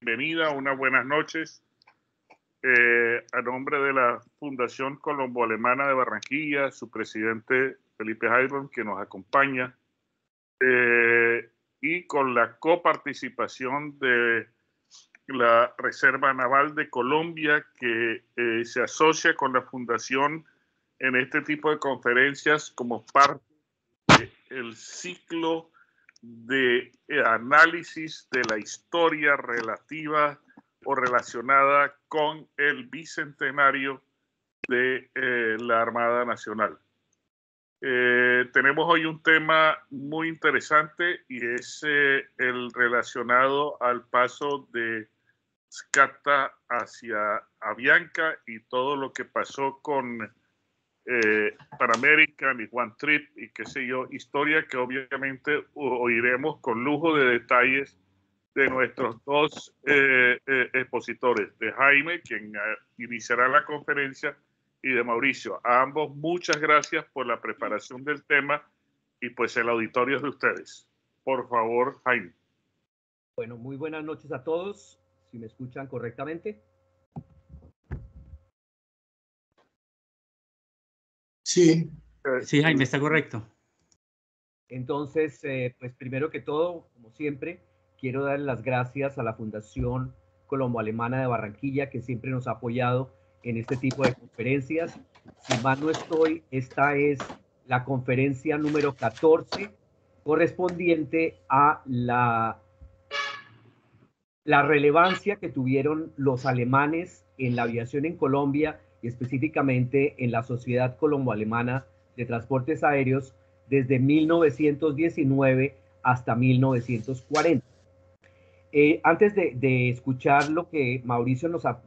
bienvenida, unas buenas noches. A nombre de la Fundación Colombo-Alemana de Barranquilla, su presidente Felipe Heilbronn, que nos acompaña, y con la coparticipación de la Reserva Naval de Colombia, que se asocia con la Fundación en este tipo de conferencias como parte del ciclo de análisis de la historia relativa o relacionada con el bicentenario de la Armada Nacional. Tenemos hoy un tema muy interesante y es el relacionado al paso de Scata hacia Avianca y todo lo que pasó con Pan American y One Trip y qué sé yo, historia que obviamente oiremos con lujo de detalles de nuestros dos expositores, de Jaime, quien iniciará la conferencia, y de Mauricio. A ambos muchas gracias por la preparación del tema y pues el auditorio es de ustedes. Por favor, Jaime. Bueno, muy buenas noches a todos, si me escuchan correctamente. Sí. Sí, Jaime, está correcto. Entonces, pues primero que todo, como siempre, quiero dar las gracias a la Fundación Colombo-Alemana de Barranquilla, que siempre nos ha apoyado en este tipo de conferencias. Si mal no estoy, esta es la conferencia número 14, correspondiente a la relevancia que tuvieron los alemanes en la aviación en Colombia y específicamente en la Sociedad Colombo-Alemana de Transportes Aéreos desde 1919 hasta 1940. Antes de escuchar lo que Mauricio nos ha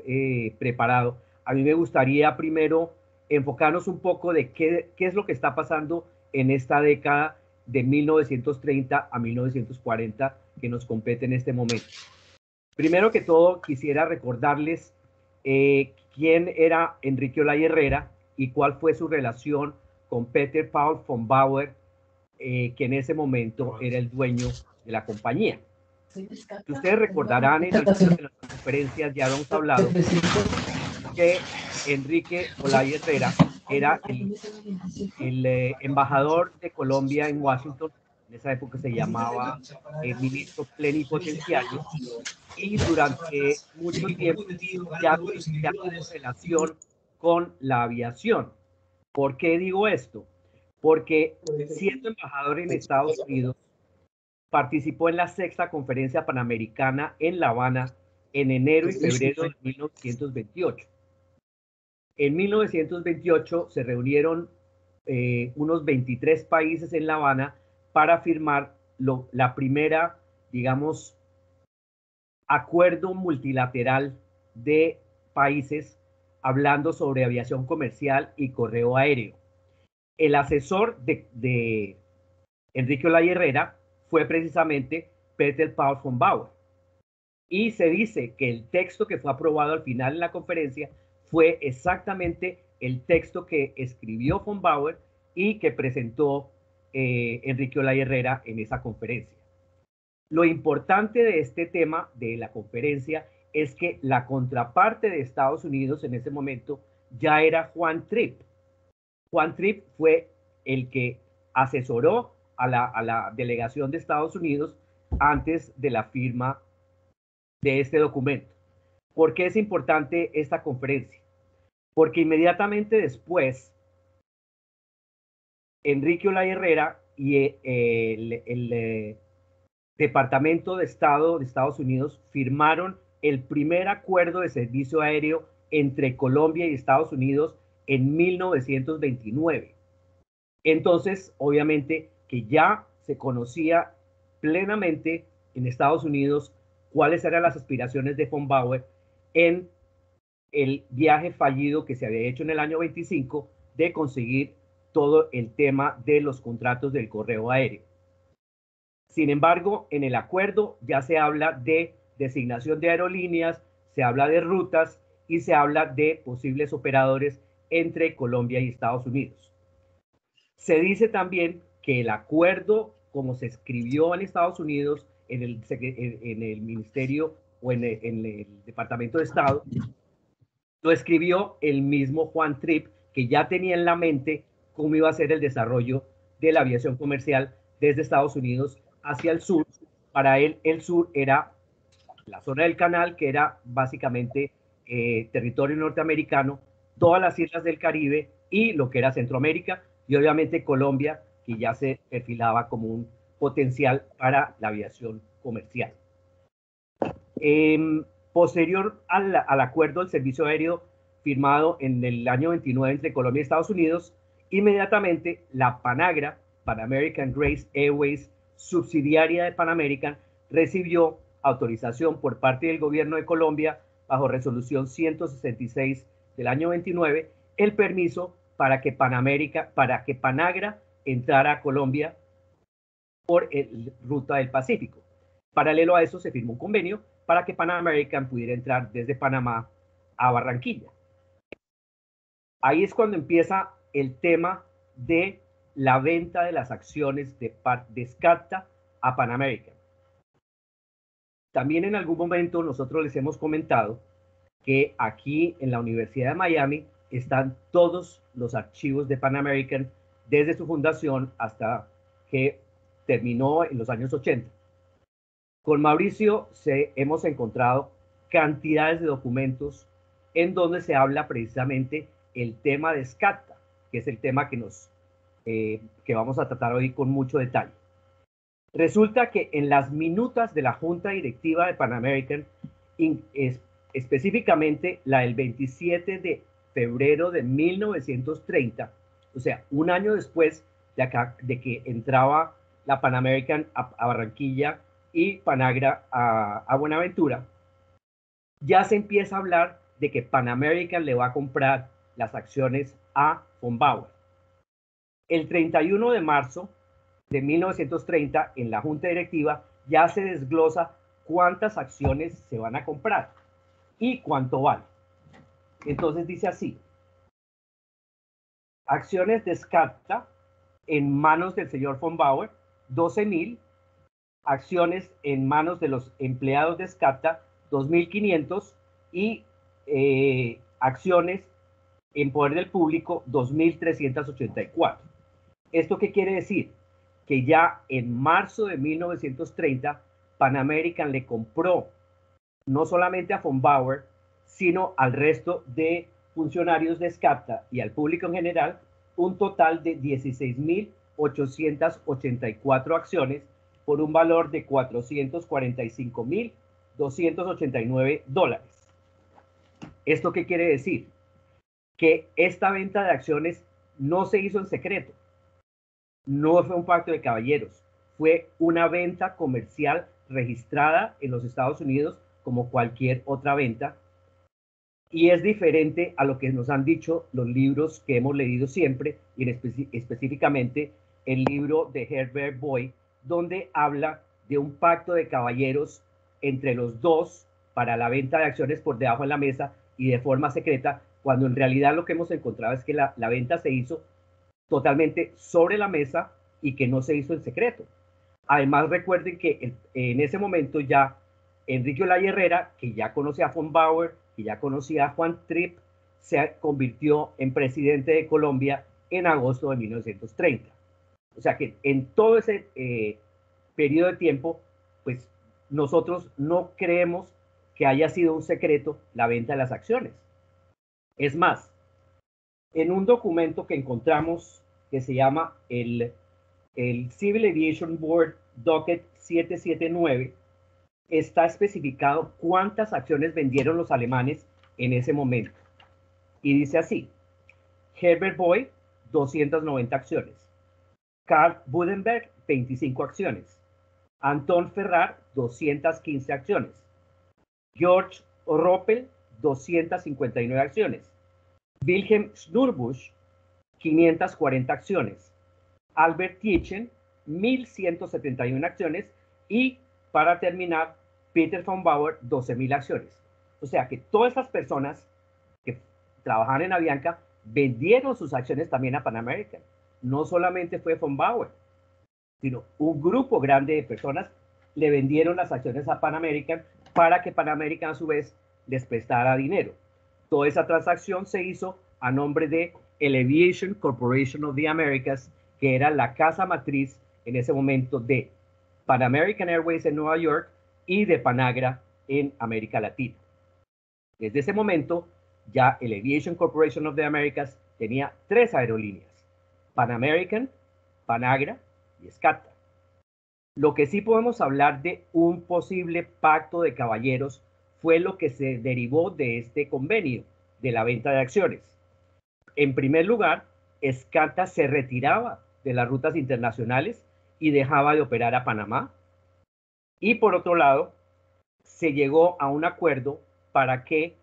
preparado, a mí me gustaría primero enfocarnos un poco de qué es lo que está pasando en esta década de 1930 a 1940 que nos compete en este momento. Primero que todo, quisiera recordarles quién era Enrique Olaya Herrera y cuál fue su relación con Peter Paul von Bauer, que en ese momento era el dueño de la compañía. Ustedes recordarán en algunas de las conferencias ya hemos hablado que Enrique Olaya Herrera era el embajador de Colombia en Washington. En esa época se llamaba ministro plenipotenciario, y durante mucho tiempo ya tuvo relación con la aviación. ¿Por qué digo esto? Porque siendo embajador en Estados Unidos, participó en la sexta conferencia panamericana en La Habana en enero y febrero de 1928. En 1928 se reunieron unos 23 países en La Habana para firmar la primera, digamos, acuerdo multilateral de países hablando sobre aviación comercial y correo aéreo. El asesor de Enrique Olaya Herrera fue precisamente Peter Paul von Bauer. Y se dice que el texto que fue aprobado al final en la conferencia fue exactamente el texto que escribió von Bauer y que presentó Enrique Olaya Herrera en esa conferencia. Lo importante de este tema de la conferencia es que la contraparte de Estados Unidos en ese momento ya era Juan Tripp. Juan Tripp fue el que asesoró a la delegación de Estados Unidos antes de la firma de este documento. ¿Por qué es importante esta conferencia? Porque inmediatamente después, Enrique Olaya Herrera y el Departamento de Estado de Estados Unidos firmaron el primer acuerdo de servicio aéreo entre Colombia y Estados Unidos en 1929. Entonces, obviamente que ya se conocía plenamente en Estados Unidos cuáles eran las aspiraciones de von Bauer en el viaje fallido que se había hecho en el año 25 de conseguir todo el tema de los contratos del correo aéreo. Sin embargo, en el acuerdo ya se habla de designación de aerolíneas, se habla de rutas y se habla de posibles operadores entre Colombia y Estados Unidos. Se dice también que el acuerdo, como se escribió en Estados Unidos, en el Ministerio o en el Departamento de Estado, lo escribió el mismo Juan Tripp, que ya tenía en la mente cómo iba a ser el desarrollo de la aviación comercial desde Estados Unidos hacia el sur. Para él, el sur era la zona del canal, que era básicamente territorio norteamericano, todas las islas del Caribe y lo que era Centroamérica, y obviamente Colombia, que ya se perfilaba como un potencial para la aviación comercial. Posterior al acuerdo del servicio aéreo firmado en el año 29 entre Colombia y Estados Unidos, inmediatamente la Panagra, Pan American Grace Airways, subsidiaria de Pan American, recibió autorización por parte del gobierno de Colombia, bajo resolución 166 del año 29, el permiso para que Panagra entrara a Colombia por ruta del Pacífico. Paralelo a eso se firmó un convenio para que Pan American pudiera entrar desde Panamá a Barranquilla. Ahí es cuando empieza el tema de la venta de las acciones de SCATA a Pan American. También en algún momento nosotros les hemos comentado que aquí en la Universidad de Miami están todos los archivos de Pan American desde su fundación hasta que terminó en los años 80. Con Mauricio hemos encontrado cantidades de documentos en donde se habla precisamente el tema de SCATA, que es el tema que vamos a tratar hoy con mucho detalle. Resulta que en las minutas de la Junta Directiva de Pan American, específicamente la del 27 de febrero de 1930, o sea, un año después de que entraba la Pan American a Barranquilla y Panagra a Buenaventura, ya se empieza a hablar de que Pan American le va a comprar las acciones a von Bauer. El 31 de marzo de 1930, en la Junta Directiva, ya se desglosa cuántas acciones se van a comprar y cuánto vale. Entonces dice así: acciones de SCATA en manos del señor von Bauer, 12.000. Acciones en manos de los empleados de SCATA, 2.500. Y acciones en poder del público, 2.384. ¿Esto qué quiere decir? Que ya en marzo de 1930, Pan American le compró no solamente a von Bauer, sino al resto de funcionarios de SCATA y al público en general, un total de 16.884 acciones por un valor de $445.289. ¿Esto qué quiere decir? Que esta venta de acciones no se hizo en secreto. No fue un pacto de caballeros, fue una venta comercial registrada en los Estados Unidos como cualquier otra venta, y es diferente a lo que nos han dicho los libros que hemos leído siempre, y específicamente el libro de Herbert Boyd, donde habla de un pacto de caballeros entre los dos para la venta de acciones por debajo de la mesa y de forma secreta, cuando en realidad lo que hemos encontrado es que la venta se hizo totalmente sobre la mesa y que no se hizo en secreto. Además, recuerden que en ese momento ya Enrique Olaya Herrera, que ya conocía a von Bauer, que ya conocía a Juan Tripp, se convirtió en presidente de Colombia en agosto de 1930. O sea que en todo ese periodo de tiempo, pues nosotros no creemos que haya sido un secreto la venta de las acciones. Es más, en un documento que encontramos que se llama el Civil Aviation Board Docket 779, está especificado cuántas acciones vendieron los alemanes en ese momento. Y dice así: Herbert Boyd, 290 acciones. Karl Budenberg, 25 acciones. Anton Ferrar, 215 acciones. George Roppel, 259 acciones. Wilhelm Schnurbusch, 540 acciones. Albert Tietjen, 1.171 acciones. Y para terminar, Peter von Bauer, 12.000 acciones. O sea que todas esas personas que trabajaban en Avianca vendieron sus acciones también a Pan American. No solamente fue von Bauer, sino un grupo grande de personas le vendieron las acciones a Pan American para que Pan American a su vez les prestara dinero. Toda esa transacción se hizo a nombre de el Aviation Corporation of the Americas, que era la casa matriz en ese momento de Pan American Airways en Nueva York y de Panagra en América Latina. Desde ese momento, ya el Aviation Corporation of the Americas tenía 3 aerolíneas: Pan American, Panagra y SCATA. Lo que sí podemos hablar de un posible pacto de caballeros fue lo que se derivó de este convenio de la venta de acciones. En primer lugar, SCATA se retiraba de las rutas internacionales y dejaba de operar a Panamá. Y por otro lado, se llegó a un acuerdo para que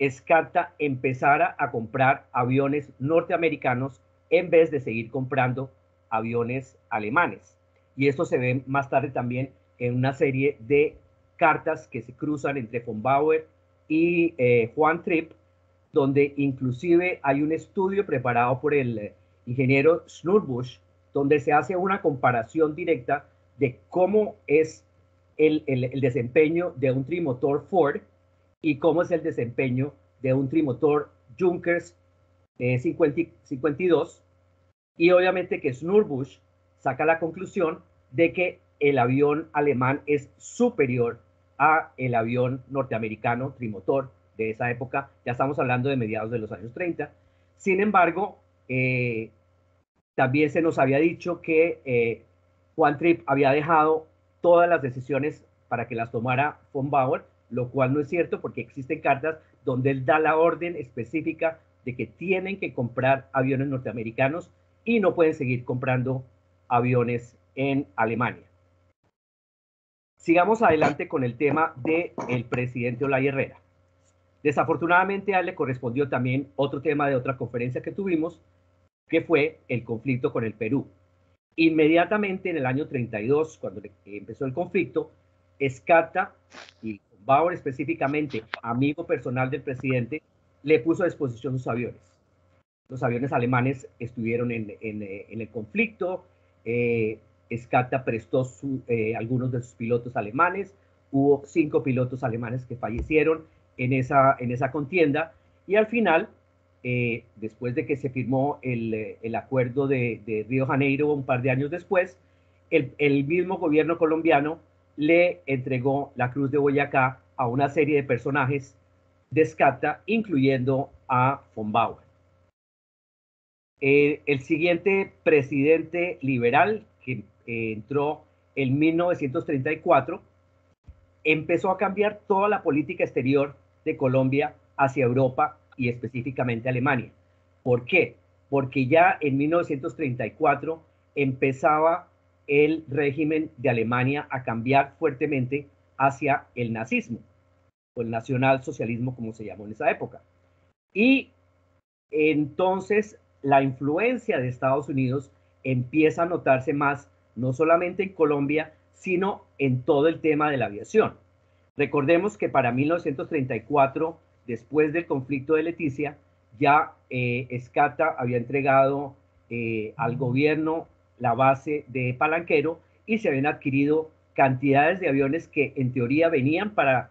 SCATA empezara a comprar aviones norteamericanos en vez de seguir comprando aviones alemanes. Y esto se ve más tarde también en una serie de cartas que se cruzan entre von Bauer y Juan Tripp, donde inclusive hay un estudio preparado por el ingeniero Schnurbusch, donde se hace una comparación directa de cómo es el desempeño de un trimotor Ford y cómo es el desempeño de un trimotor Junkers 52. Y obviamente que Schnurbusch saca la conclusión de que el avión alemán es superior a el avión norteamericano trimotor de esa época. Ya estamos hablando de mediados de los años 30. Sin embargo, también se nos había dicho que Juan Tripp había dejado todas las decisiones para que las tomara von Bauer, lo cual no es cierto, porque existen cartas donde él da la orden específica de que tienen que comprar aviones norteamericanos y no pueden seguir comprando aviones en Alemania. Sigamos adelante con el tema del presidente Olaya Herrera. Desafortunadamente a él le correspondió también otro tema de otra conferencia que tuvimos, que fue el conflicto con el Perú. Inmediatamente en el año 32, cuando empezó el conflicto, SCATA y Bauer específicamente, amigo personal del presidente, le puso a disposición sus aviones. Los aviones alemanes estuvieron en el conflicto, SCATA prestó algunos de sus pilotos alemanes, hubo 5 pilotos alemanes que fallecieron en esa contienda, y al final, después de que se firmó el acuerdo de Río Janeiro un par de años después, el mismo gobierno colombiano le entregó la Cruz de Boyacá a una serie de personajes de SCATA, incluyendo a von Bauer. El siguiente presidente liberal, que entró en 1934, empezó a cambiar toda la política exterior de Colombia hacia Europa y específicamente Alemania. ¿Por qué? Porque ya en 1934 empezaba el régimen de Alemania a cambiar fuertemente hacia el nazismo, o el nacionalsocialismo, como se llamó en esa época. Y entonces la influencia de Estados Unidos empieza a notarse más, no solamente en Colombia, sino en todo el tema de la aviación. Recordemos que para 1934, después del conflicto de Leticia, ya SCATA había entregado al gobierno la base de Palanquero y se habían adquirido cantidades de aviones que en teoría venían para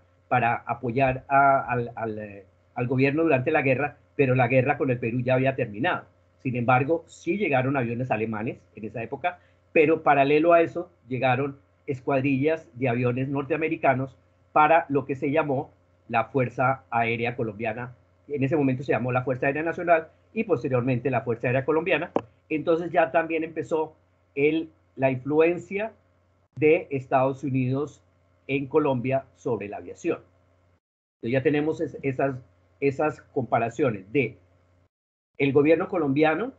apoyar al gobierno durante la guerra, pero la guerra con el Perú ya había terminado. Sin embargo, sí llegaron aviones alemanes en esa época, pero paralelo a eso llegaron escuadrillas de aviones norteamericanos para lo que se llamó la Fuerza Aérea Colombiana. En ese momento se llamó la Fuerza Aérea Nacional y posteriormente la Fuerza Aérea Colombiana. Entonces ya también empezó la influencia de Estados Unidos en Colombia sobre la aviación. Entonces ya tenemos esas comparaciones de el gobierno colombiano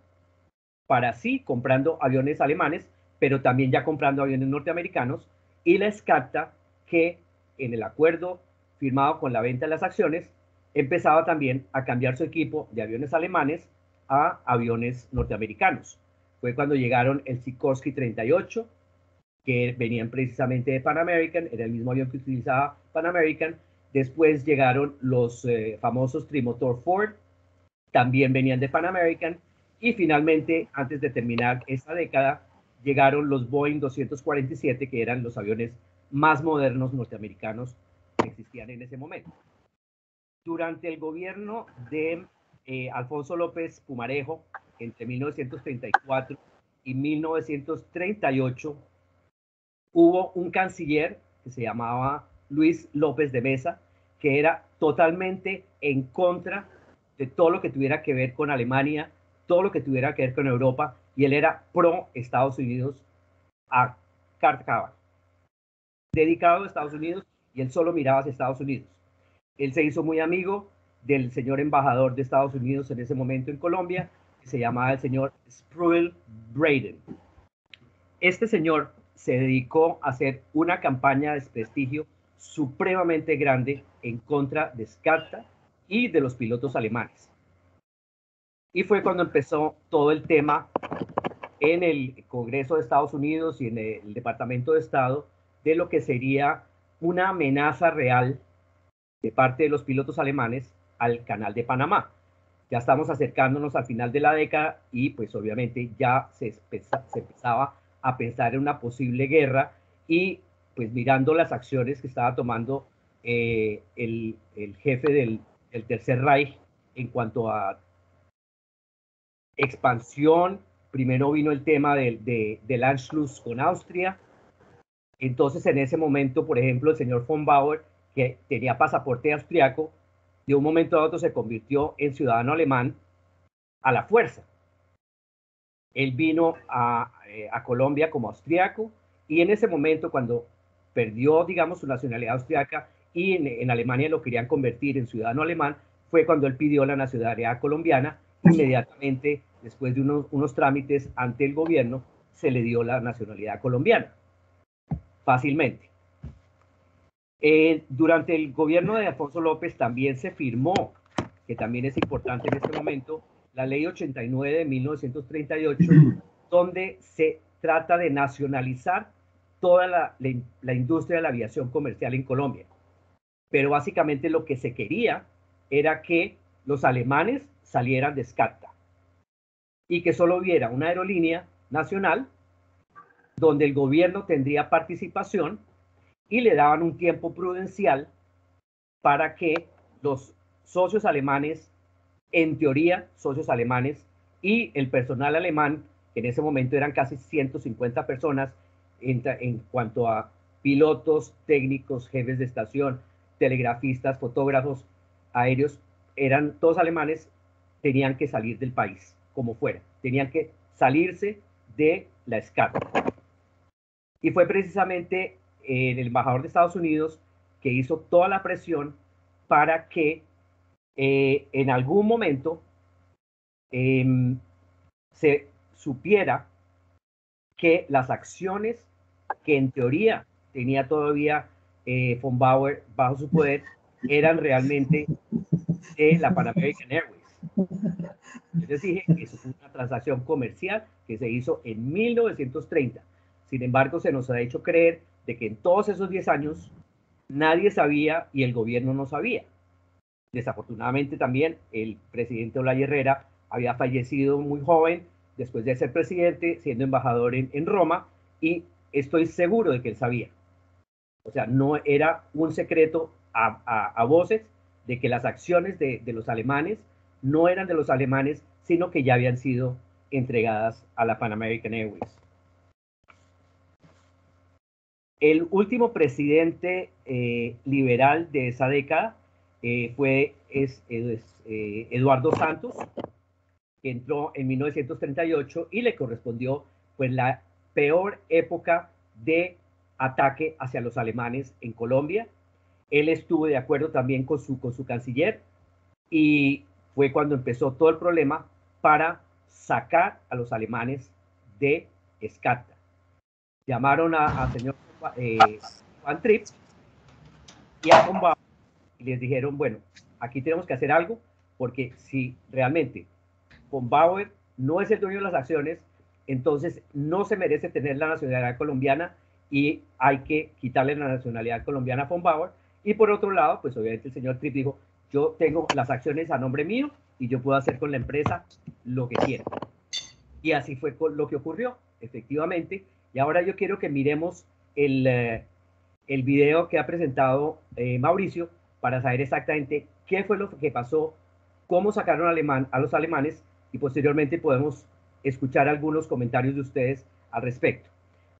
para sí comprando aviones alemanes, pero también ya comprando aviones norteamericanos, y la SCATA, que en el acuerdo firmado con la venta de las acciones empezaba también a cambiar su equipo de aviones alemanes a aviones norteamericanos. Fue cuando llegaron el Sikorsky 38, que venían precisamente de Pan American, era el mismo avión que utilizaba Pan American. Después llegaron los famosos trimotor Ford, también venían de Pan American. Y finalmente, antes de terminar esta década, llegaron los Boeing 247, que eran los aviones más modernos norteamericanos que existían en ese momento. Durante el gobierno de Alfonso López Pumarejo, entre 1934 y 1938, hubo un canciller que se llamaba Luis López de Mesa, que era totalmente en contra de todo lo que tuviera que ver con Alemania, todo lo que tuviera que ver con Europa, y él era pro Estados Unidos a carta cabal, dedicado a Estados Unidos, y él solo miraba hacia Estados Unidos. Él se hizo muy amigo del señor embajador de Estados Unidos en ese momento en Colombia, que se llamaba el señor Sproul Braden. Este señor se dedicó a hacer una campaña de desprestigio supremamente grande en contra de Scarta y de los pilotos alemanes. Y fue cuando empezó todo el tema en el Congreso de Estados Unidos y en el Departamento de Estado de lo que sería una amenaza real de parte de los pilotos alemanes al Canal de Panamá. Ya estamos acercándonos al final de la década y pues obviamente ya se empezaba a pensar en una posible guerra, y pues mirando las acciones que estaba tomando el jefe del Tercer Reich en cuanto a expansión. Primero vino el tema del Anschluss con Austria. Entonces, en ese momento, por ejemplo, el señor von Bauer, que tenía pasaporte austriaco, de un momento a otro se convirtió en ciudadano alemán a la fuerza. Él vino a Colombia como austriaco, y en ese momento, cuando perdió, digamos, su nacionalidad austriaca y en Alemania lo querían convertir en ciudadano alemán, fue cuando él pidió la nacionalidad colombiana. Inmediatamente, después de unos trámites ante el gobierno, se le dio la nacionalidad colombiana, fácilmente. Durante el gobierno de Alfonso López también se firmó, que también es importante en este momento, la Ley 89 de 1938, donde se trata de nacionalizar toda la industria de la aviación comercial en Colombia. Pero básicamente lo que se quería era que los alemanes salieran de Scarta y que solo hubiera una aerolínea nacional donde el gobierno tendría participación, y le daban un tiempo prudencial para que los socios alemanes, en teoría socios alemanes, y el personal alemán, que en ese momento eran casi 150 personas en cuanto a pilotos, técnicos, jefes de estación, telegrafistas, fotógrafos aéreos, eran todos alemanes, tenían que salir del país, como fuera, tenían que salirse de la Scarta. Y fue precisamente el embajador de Estados Unidos que hizo toda la presión para que en algún momento se supiera que las acciones que en teoría tenía todavía von Bauer bajo su poder eran realmente de la Pan American Airways. Yo les dije que eso fue una transacción comercial que se hizo en 1930. Sin embargo, se nos ha hecho creer de que en todos esos 10 años nadie sabía y el gobierno no sabía. Desafortunadamente también el presidente Olaya Herrera había fallecido muy joven después de ser presidente, siendo embajador en Roma, y estoy seguro de que él sabía. O sea, no era un secreto a voces de que las acciones de los alemanes no eran de los alemanes, sino que ya habían sido entregadas a la Pan American Airways. El último presidente liberal de esa década fue Eduardo Santos, que entró en 1938 y le correspondió pues la peor época de ataque hacia los alemanes en Colombia. Él estuvo de acuerdo también con su canciller, y fue cuando empezó todo el problema para sacar a los alemanes de Scarta. Llamaron al señor Juan Tripp y a von Bauer y les dijeron, bueno, aquí tenemos que hacer algo, porque si realmente von Bauer no es el dueño de las acciones, entonces no se merece tener la nacionalidad colombiana y hay que quitarle la nacionalidad colombiana a von Bauer. Y por otro lado, pues obviamente el señor Tripp dijo, yo tengo las acciones a nombre mío y yo puedo hacer con la empresa lo que quiera. Y así fue lo que ocurrió, efectivamente. Y ahora yo quiero que miremos el video que ha presentado Mauricio para saber exactamente qué fue lo que pasó, cómo sacaron a los alemanes y posteriormente podemos escuchar algunos comentarios de ustedes al respecto.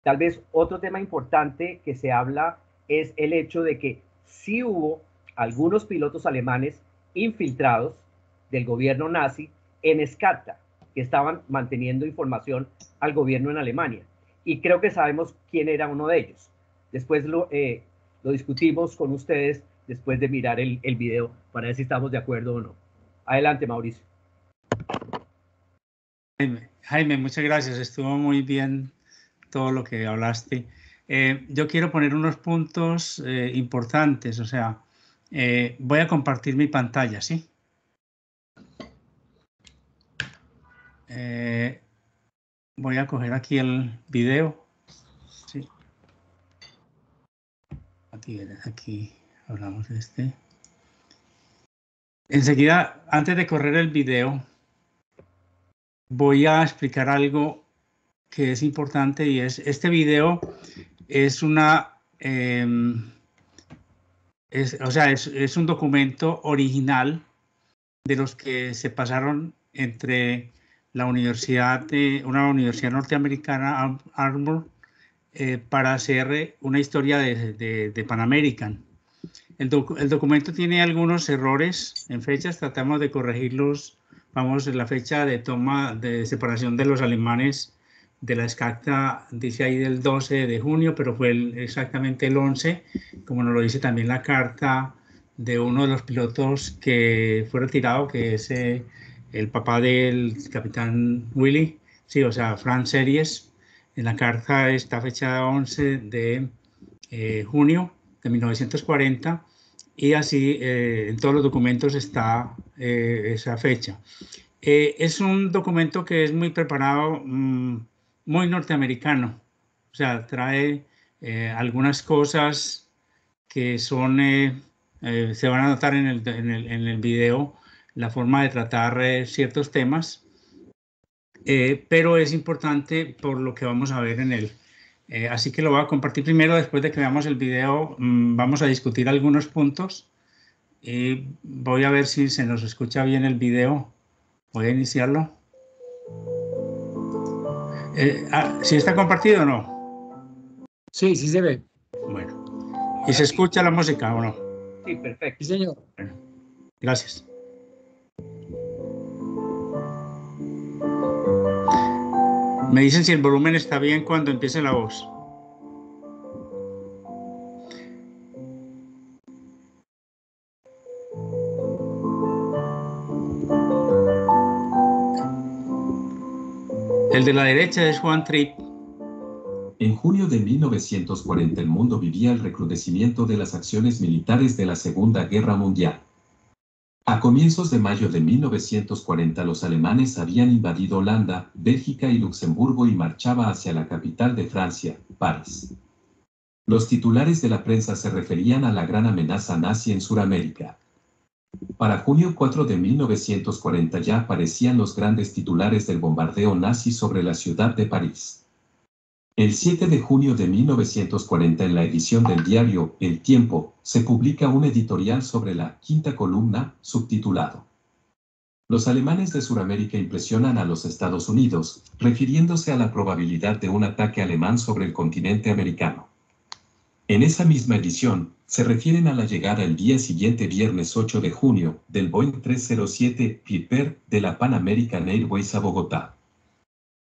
Tal vez otro tema importante que se habla es el hecho de que sí hubo algunos pilotos alemanes infiltrados del gobierno nazi en SCATA, que estaban manteniendo información al gobierno en Alemania. Y creo que sabemos quién era uno de ellos. Después lo discutimos con ustedes después de mirar el video para ver si estamos de acuerdo o no. Adelante, Mauricio. Jaime, muchas gracias. Estuvo muy bien todo lo que hablaste. Yo quiero poner unos puntos importantes. O sea, voy a compartir mi pantalla, ¿sí? Voy a coger aquí el video. Sí. Aquí hablamos de este. Enseguida, antes de correr el video, voy a explicar algo que es importante y es este video es una es un documento original de los que se pasaron entre una universidad norteamericana, Armour, para hacer una historia de Pan American. El documento tiene algunos errores en fechas, tratamos de corregirlos. Vamos, la fecha de toma de separación de los alemanes de la SCATA dice ahí del 12 de junio, pero fue exactamente el 11, como nos lo dice también la carta de uno de los pilotos que fue retirado, que es el papá del capitán Willy, sí, o sea, Franz Series. En la carta está fechada 11 de junio de 1940 y así en todos los documentos está esa fecha. Es un documento que es muy preparado, muy norteamericano, o sea, trae algunas cosas que son, se van a notar en el video, la forma de tratar ciertos temas, pero es importante por lo que vamos a ver en él. Así que lo voy a compartir primero, después de que veamos el video, vamos a discutir algunos puntos y voy a ver si se nos escucha bien el video. Voy a iniciarlo. ¿Sí está compartido o no? Sí, sí se ve. Bueno. ¿Y se escucha la música o no? Sí, perfecto. Sí, señor. Bueno, gracias. Me dicen si el volumen está bien cuando empiece la voz. El de la derecha es Juan Tripp. En junio de 1940 el mundo vivía el recrudecimiento de las acciones militares de la Segunda Guerra Mundial. A comienzos de mayo de 1940 los alemanes habían invadido Holanda, Bélgica y Luxemburgo y marchaba hacia la capital de Francia, París. Los titulares de la prensa se referían a la gran amenaza nazi en Sudamérica. Para junio 4 de 1940 ya aparecían los grandes titulares del bombardeo nazi sobre la ciudad de París. El 7 de junio de 1940 en la edición del diario El Tiempo, se publica un editorial sobre la quinta columna, subtitulado "Los alemanes de Sudamérica impresionan a los Estados Unidos", refiriéndose a la probabilidad de un ataque alemán sobre el continente americano. En esa misma edición, se refieren a la llegada el día siguiente, viernes 8 de junio, del Boeing 307 Piper de la Pan American Airways a Bogotá.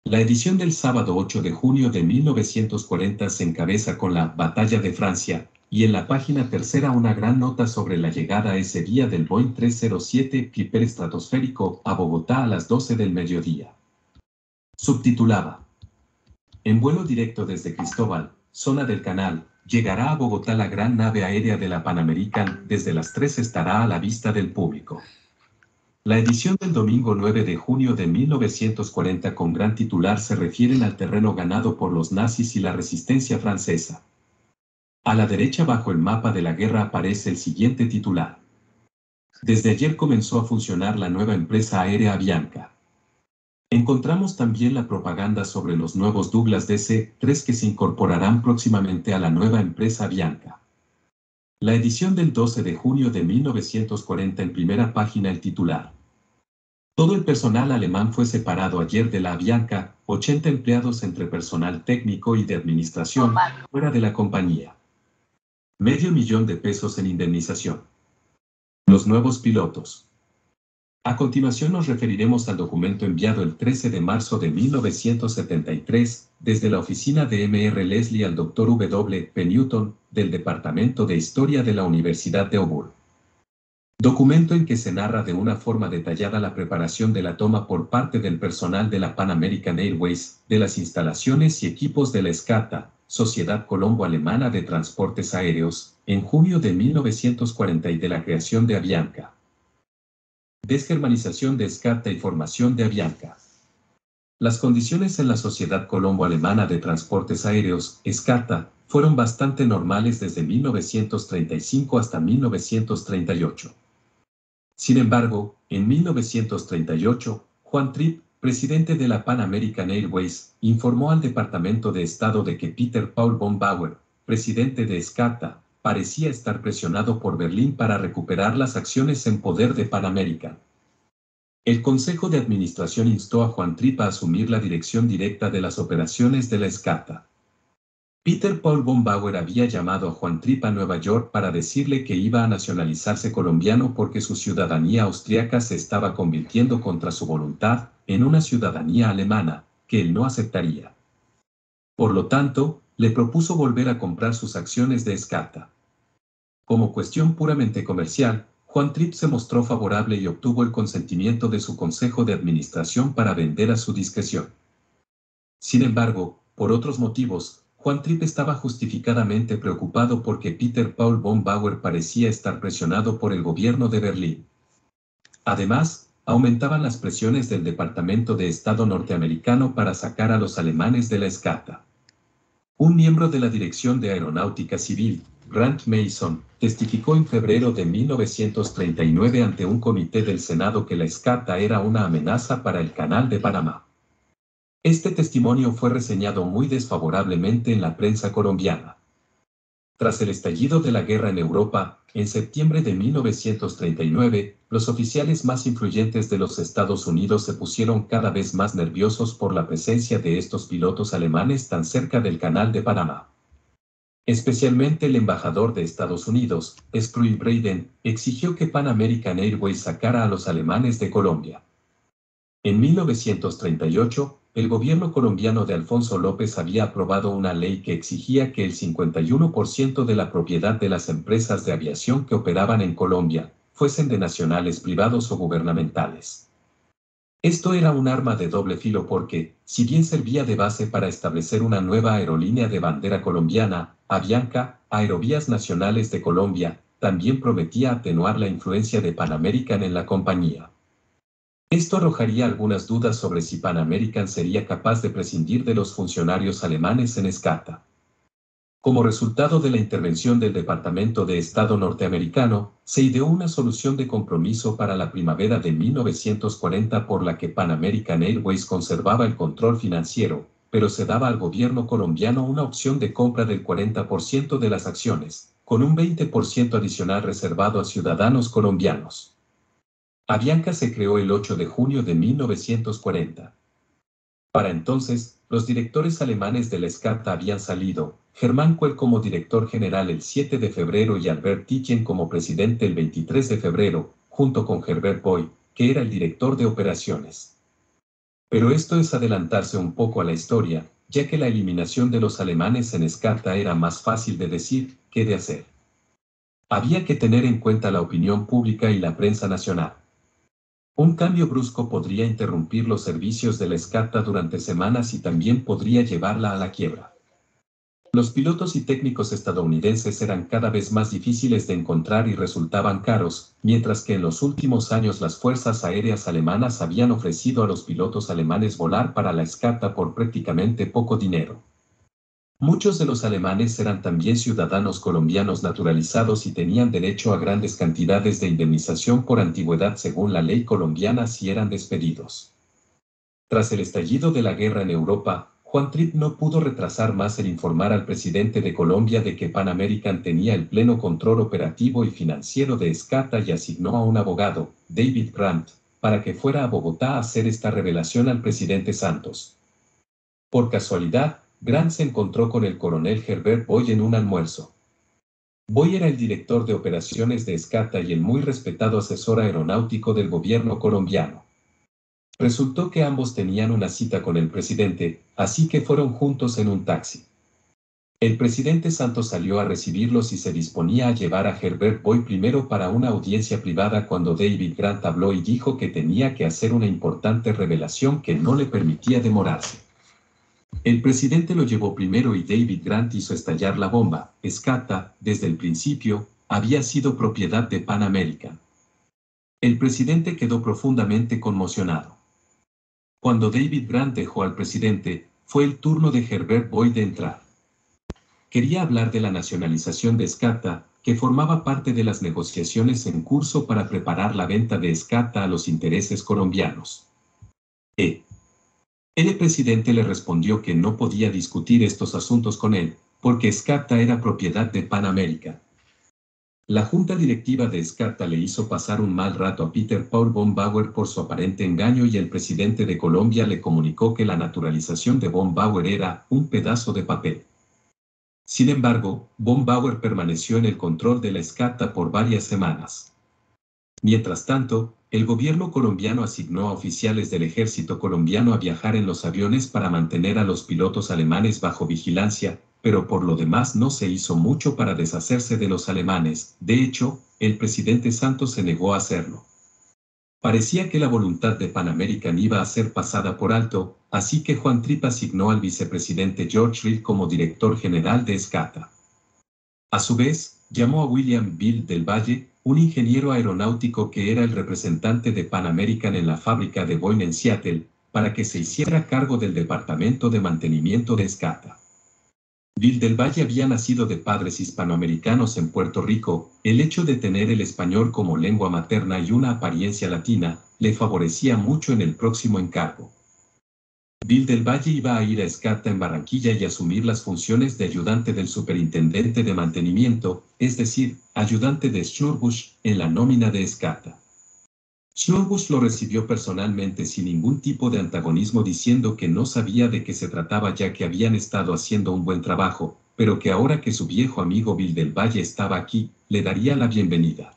La edición del sábado 8 de junio de 1940 se encabeza con la Batalla de Francia, y en la página tercera una gran nota sobre la llegada ese día del Boeing 307 Piper estratosférico a Bogotá a las 12 del mediodía. Subtitulaba: "En vuelo directo desde Cristóbal, zona del Canal, llegará a Bogotá la gran nave aérea de la Pan American, desde las 3 estará a la vista del público". La edición del domingo 9 de junio de 1940 con gran titular se refieren al terreno ganado por los nazis y la resistencia francesa. A la derecha bajo el mapa de la guerra aparece el siguiente titular: "Desde ayer comenzó a funcionar la nueva empresa aérea Avianca". Encontramos también la propaganda sobre los nuevos Douglas DC-3 que se incorporarán próximamente a la nueva empresa Avianca. La edición del 12 de junio de 1940 en primera página el titular. Todo el personal alemán fue separado ayer de la Avianca, 80 empleados entre personal técnico y de administración, fuera de la compañía. $500,000 en indemnización. Los nuevos pilotos. A continuación nos referiremos al documento enviado el 13 de marzo de 1973 desde la oficina de M.R. Leslie al Dr. W. P. Newton del Departamento de Historia de la Universidad de Auburn. Documento en que se narra de una forma detallada la preparación de la toma por parte del personal de la Pan American Airways de las instalaciones y equipos de la SCATA, Sociedad Colombo-Alemana de Transportes Aéreos, en junio de 1940 y de la creación de Avianca. Desgermanización de SCATA y formación de Avianca. Las condiciones en la Sociedad Colombo-Alemana de Transportes Aéreos, SCATA, fueron bastante normales desde 1935 hasta 1938. Sin embargo, en 1938, Juan Tripp, presidente de la Pan American Airways, informó al Departamento de Estado de que Peter Paul von Bauer, presidente de SCATA, parecía estar presionado por Berlín para recuperar las acciones en poder de Pan American. El Consejo de Administración instó a Juan Tripp a asumir la dirección directa de las operaciones de la SCATA. Peter Paul von Bauer había llamado a Juan Tripp a Nueva York para decirle que iba a nacionalizarse colombiano porque su ciudadanía austriaca se estaba convirtiendo contra su voluntad en una ciudadanía alemana, que él no aceptaría. Por lo tanto, le propuso volver a comprar sus acciones de SCATA. Como cuestión puramente comercial, Juan Tripp se mostró favorable y obtuvo el consentimiento de su consejo de administración para vender a su discreción. Sin embargo, por otros motivos, Juan Tripp estaba justificadamente preocupado porque Peter Paul von Bauer parecía estar presionado por el gobierno de Berlín. Además, aumentaban las presiones del Departamento de Estado norteamericano para sacar a los alemanes de la SCATA. Un miembro de la Dirección de Aeronáutica Civil, Grant Mason, testificó en febrero de 1939 ante un comité del Senado que la SCATA era una amenaza para el Canal de Panamá. Este testimonio fue reseñado muy desfavorablemente en la prensa colombiana. Tras el estallido de la guerra en Europa, en septiembre de 1939, los oficiales más influyentes de los Estados Unidos se pusieron cada vez más nerviosos por la presencia de estos pilotos alemanes tan cerca del Canal de Panamá. Especialmente el embajador de Estados Unidos, Spruill Braden, exigió que Pan American Airways sacara a los alemanes de Colombia. En 1938, el gobierno colombiano de Alfonso López había aprobado una ley que exigía que el 51% de la propiedad de las empresas de aviación que operaban en Colombia fuesen de nacionales privados o gubernamentales. Esto era un arma de doble filo porque, si bien servía de base para establecer una nueva aerolínea de bandera colombiana, Avianca, Aerovías Nacionales de Colombia, también prometía atenuar la influencia de Pan American en la compañía. Esto arrojaría algunas dudas sobre si Pan American sería capaz de prescindir de los funcionarios alemanes en SCATA. Como resultado de la intervención del Departamento de Estado norteamericano, se ideó una solución de compromiso para la primavera de 1940 por la que Pan American Airways conservaba el control financiero, pero se daba al gobierno colombiano una opción de compra del 40% de las acciones, con un 20% adicional reservado a ciudadanos colombianos. Avianca se creó el 8 de junio de 1940. Para entonces, los directores alemanes de la SCATA habían salido, Germán Kuell como director general el 7 de febrero y Albert Thyssen como presidente el 23 de febrero, junto con Herbert Boy, que era el director de operaciones. Pero esto es adelantarse un poco a la historia, ya que la eliminación de los alemanes en SCATA era más fácil de decir que de hacer. Había que tener en cuenta la opinión pública y la prensa nacional. Un cambio brusco podría interrumpir los servicios de la SCATA durante semanas y también podría llevarla a la quiebra. Los pilotos y técnicos estadounidenses eran cada vez más difíciles de encontrar y resultaban caros, mientras que en los últimos años las fuerzas aéreas alemanas habían ofrecido a los pilotos alemanes volar para la SCATA por prácticamente poco dinero. Muchos de los alemanes eran también ciudadanos colombianos naturalizados y tenían derecho a grandes cantidades de indemnización por antigüedad según la ley colombiana si eran despedidos. Tras el estallido de la guerra en Europa, Juan Trippe no pudo retrasar más el informar al presidente de Colombia de que Pan American tenía el pleno control operativo y financiero de Escata y asignó a un abogado, David Grant, para que fuera a Bogotá a hacer esta revelación al presidente Santos. Por casualidad, Grant se encontró con el coronel Herbert Boy en un almuerzo. Boy era el director de operaciones de Escata y el muy respetado asesor aeronáutico del gobierno colombiano. Resultó que ambos tenían una cita con el presidente, así que fueron juntos en un taxi. El presidente Santos salió a recibirlos y se disponía a llevar a Herbert Boy primero para una audiencia privada cuando David Grant habló y dijo que tenía que hacer una importante revelación que no le permitía demorarse. El presidente lo llevó primero y David Grant hizo estallar la bomba. Escata, desde el principio, había sido propiedad de Pan American. El presidente quedó profundamente conmocionado. Cuando David Grant dejó al presidente, fue el turno de Herbert Boy de entrar. Quería hablar de la nacionalización de Escata, que formaba parte de las negociaciones en curso para preparar la venta de Escata a los intereses colombianos. El presidente le respondió que no podía discutir estos asuntos con él, porque Escata era propiedad de Pan American. La junta directiva de Escata le hizo pasar un mal rato a Peter Paul von Bauer por su aparente engaño y el presidente de Colombia le comunicó que la naturalización de von Bauer era un pedazo de papel. Sin embargo, von Bauer permaneció en el control de la Escata por varias semanas. Mientras tanto, el gobierno colombiano asignó a oficiales del ejército colombiano a viajar en los aviones para mantener a los pilotos alemanes bajo vigilancia, pero por lo demás no se hizo mucho para deshacerse de los alemanes. De hecho, el presidente Santos se negó a hacerlo. Parecía que la voluntad de Pan American iba a ser pasada por alto, así que Juan Trippe asignó al vicepresidente George Reed como director general de Escata. A su vez, llamó a William Bill del Valle, un ingeniero aeronáutico que era el representante de Pan American en la fábrica de Boeing en Seattle, para que se hiciera cargo del departamento de mantenimiento de Escata. Bill del Valle había nacido de padres hispanoamericanos en Puerto Rico. El hecho de tener el español como lengua materna y una apariencia latina, le favorecía mucho en el próximo encargo. Bill del Valle iba a ir a Escata en Barranquilla y asumir las funciones de ayudante del superintendente de mantenimiento, es decir, ayudante de Schnurbusch, en la nómina de Escata. Schnurbusch lo recibió personalmente sin ningún tipo de antagonismo diciendo que no sabía de qué se trataba ya que habían estado haciendo un buen trabajo, pero que ahora que su viejo amigo Bill del Valle estaba aquí, le daría la bienvenida.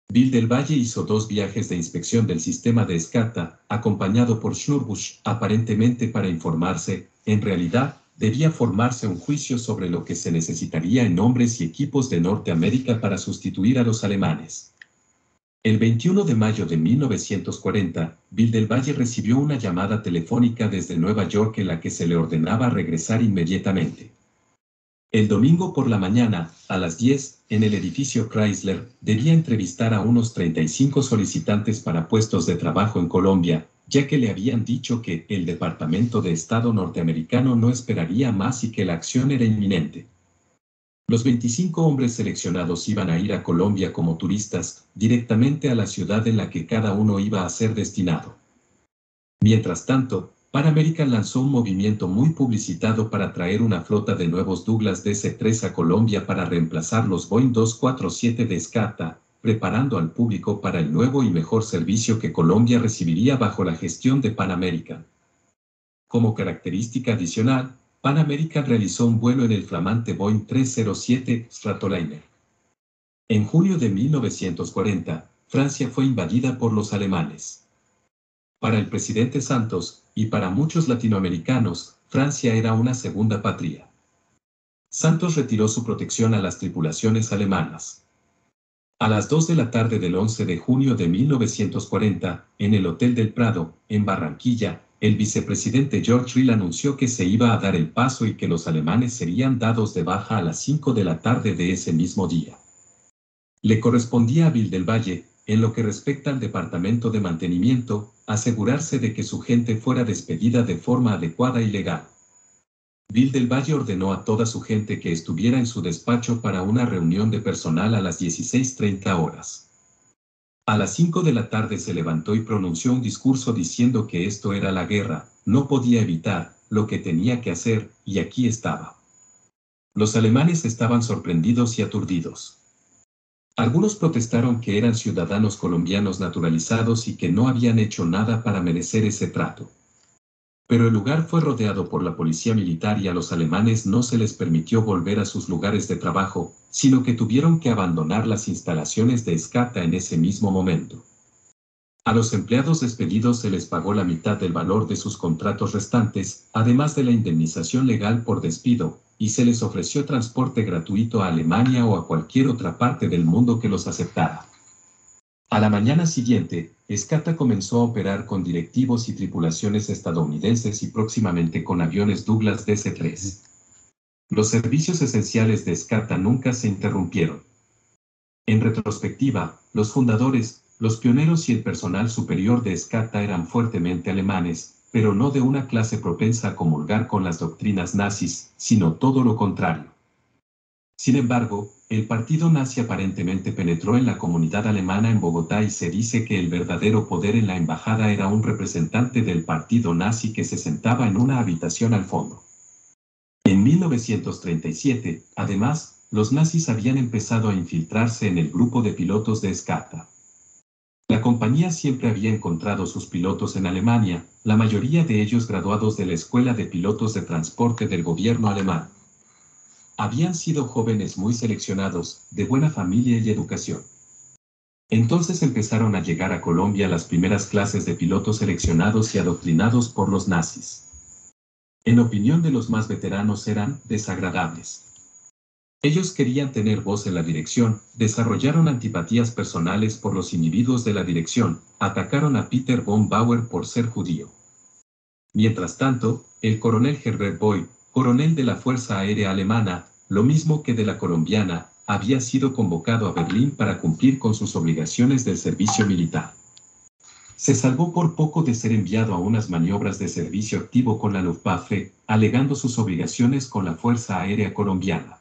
Bill del Valle hizo 2 viajes de inspección del sistema de Escata, acompañado por Schnurbusch, aparentemente para informarse. En realidad, debía formarse un juicio sobre lo que se necesitaría en hombres y equipos de Norteamérica para sustituir a los alemanes. El 21 de mayo de 1940, Bill del Valle recibió una llamada telefónica desde Nueva York en la que se le ordenaba regresar inmediatamente. El domingo por la mañana, a las 10, en el edificio Chrysler, debía entrevistar a unos 35 solicitantes para puestos de trabajo en Colombia, ya que le habían dicho que el Departamento de Estado norteamericano no esperaría más y que la acción era inminente. Los 25 hombres seleccionados iban a ir a Colombia como turistas, directamente a la ciudad en la que cada uno iba a ser destinado. Mientras tanto, Pan American lanzó un movimiento muy publicitado para traer una flota de nuevos Douglas DC-3 a Colombia para reemplazar los Boeing 247 de Escata, preparando al público para el nuevo y mejor servicio que Colombia recibiría bajo la gestión de Pan American. Como característica adicional, Pan American realizó un vuelo en el flamante Boeing 307 Stratoliner. En junio de 1940, Francia fue invadida por los alemanes. Para el presidente Santos, y para muchos latinoamericanos, Francia era una segunda patria. Santos retiró su protección a las tripulaciones alemanas. A las 2 de la tarde del 11 de junio de 1940, en el Hotel del Prado, en Barranquilla, el vicepresidente George Reed anunció que se iba a dar el paso y que los alemanes serían dados de baja a las 5 de la tarde de ese mismo día. Le correspondía a Bill del Valle, en lo que respecta al departamento de mantenimiento, asegurarse de que su gente fuera despedida de forma adecuada y legal. Bill del Valle ordenó a toda su gente que estuviera en su despacho para una reunión de personal a las 16:30 horas. A las 5 de la tarde se levantó y pronunció un discurso diciendo que esto era la guerra, no podía evitar, lo que tenía que hacer, y aquí estaba. Los alemanes estaban sorprendidos y aturdidos. Algunos protestaron que eran ciudadanos colombianos naturalizados y que no habían hecho nada para merecer ese trato. Pero el lugar fue rodeado por la policía militar y a los alemanes no se les permitió volver a sus lugares de trabajo, sino que tuvieron que abandonar las instalaciones de Escata en ese mismo momento. A los empleados despedidos se les pagó la mitad del valor de sus contratos restantes, además de la indemnización legal por despido, y se les ofreció transporte gratuito a Alemania o a cualquier otra parte del mundo que los aceptara. A la mañana siguiente, Escata comenzó a operar con directivos y tripulaciones estadounidenses y próximamente con aviones Douglas DC-3. Los servicios esenciales de Escata nunca se interrumpieron. En retrospectiva, los fundadores, los pioneros y el personal superior de Escata eran fuertemente alemanes, pero no de una clase propensa a comulgar con las doctrinas nazis, sino todo lo contrario. Sin embargo, el partido nazi aparentemente penetró en la comunidad alemana en Bogotá y se dice que el verdadero poder en la embajada era un representante del partido nazi que se sentaba en una habitación al fondo. En 1937, además, los nazis habían empezado a infiltrarse en el grupo de pilotos de Escata. La compañía siempre había encontrado sus pilotos en Alemania, la mayoría de ellos graduados de la Escuela de Pilotos de Transporte del gobierno alemán. Habían sido jóvenes muy seleccionados, de buena familia y educación. Entonces empezaron a llegar a Colombia las primeras clases de pilotos seleccionados y adoctrinados por los nazis. En opinión de los más veteranos eran desagradables. Ellos querían tener voz en la dirección, desarrollaron antipatías personales por los individuos de la dirección, atacaron a Peter von Bauer por ser judío. Mientras tanto, el coronel Herbert Boy, coronel de la Fuerza Aérea Alemana, lo mismo que de la colombiana, había sido convocado a Berlín para cumplir con sus obligaciones del servicio militar. Se salvó por poco de ser enviado a unas maniobras de servicio activo con la Luftwaffe, alegando sus obligaciones con la Fuerza Aérea Colombiana.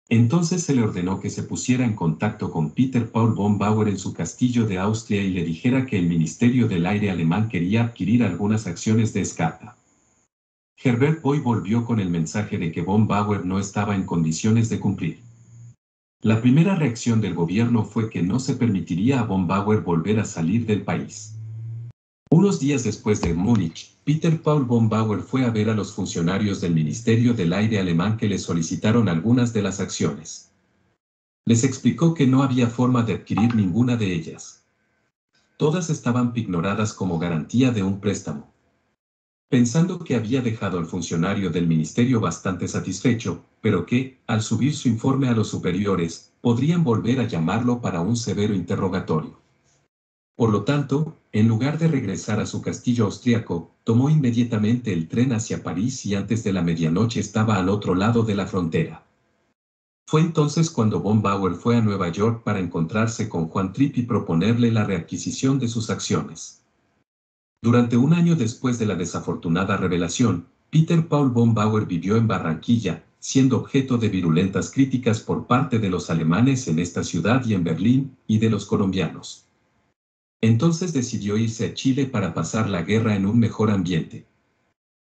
Entonces se le ordenó que se pusiera en contacto con Peter Paul von Bauer en su castillo de Austria y le dijera que el Ministerio del Aire alemán quería adquirir algunas acciones de Escata. Herbert Boy volvió con el mensaje de que von Bauer no estaba en condiciones de cumplir. La primera reacción del gobierno fue que no se permitiría a von Bauer volver a salir del país. Unos días después de Múnich, Peter Paul von Bauer fue a ver a los funcionarios del Ministerio del Aire alemán que le solicitaron algunas de las acciones. Les explicó que no había forma de adquirir ninguna de ellas. Todas estaban pignoradas como garantía de un préstamo. Pensando que había dejado al funcionario del ministerio bastante satisfecho, pero que, al subir su informe a los superiores, podrían volver a llamarlo para un severo interrogatorio. Por lo tanto, en lugar de regresar a su castillo austriaco, tomó inmediatamente el tren hacia París y antes de la medianoche estaba al otro lado de la frontera. Fue entonces cuando von Bauer fue a Nueva York para encontrarse con Juan Trippe y proponerle la readquisición de sus acciones. Durante un año después de la desafortunada revelación, Peter Paul von Bauer vivió en Barranquilla, siendo objeto de virulentas críticas por parte de los alemanes en esta ciudad y en Berlín, y de los colombianos. Entonces decidió irse a Chile para pasar la guerra en un mejor ambiente.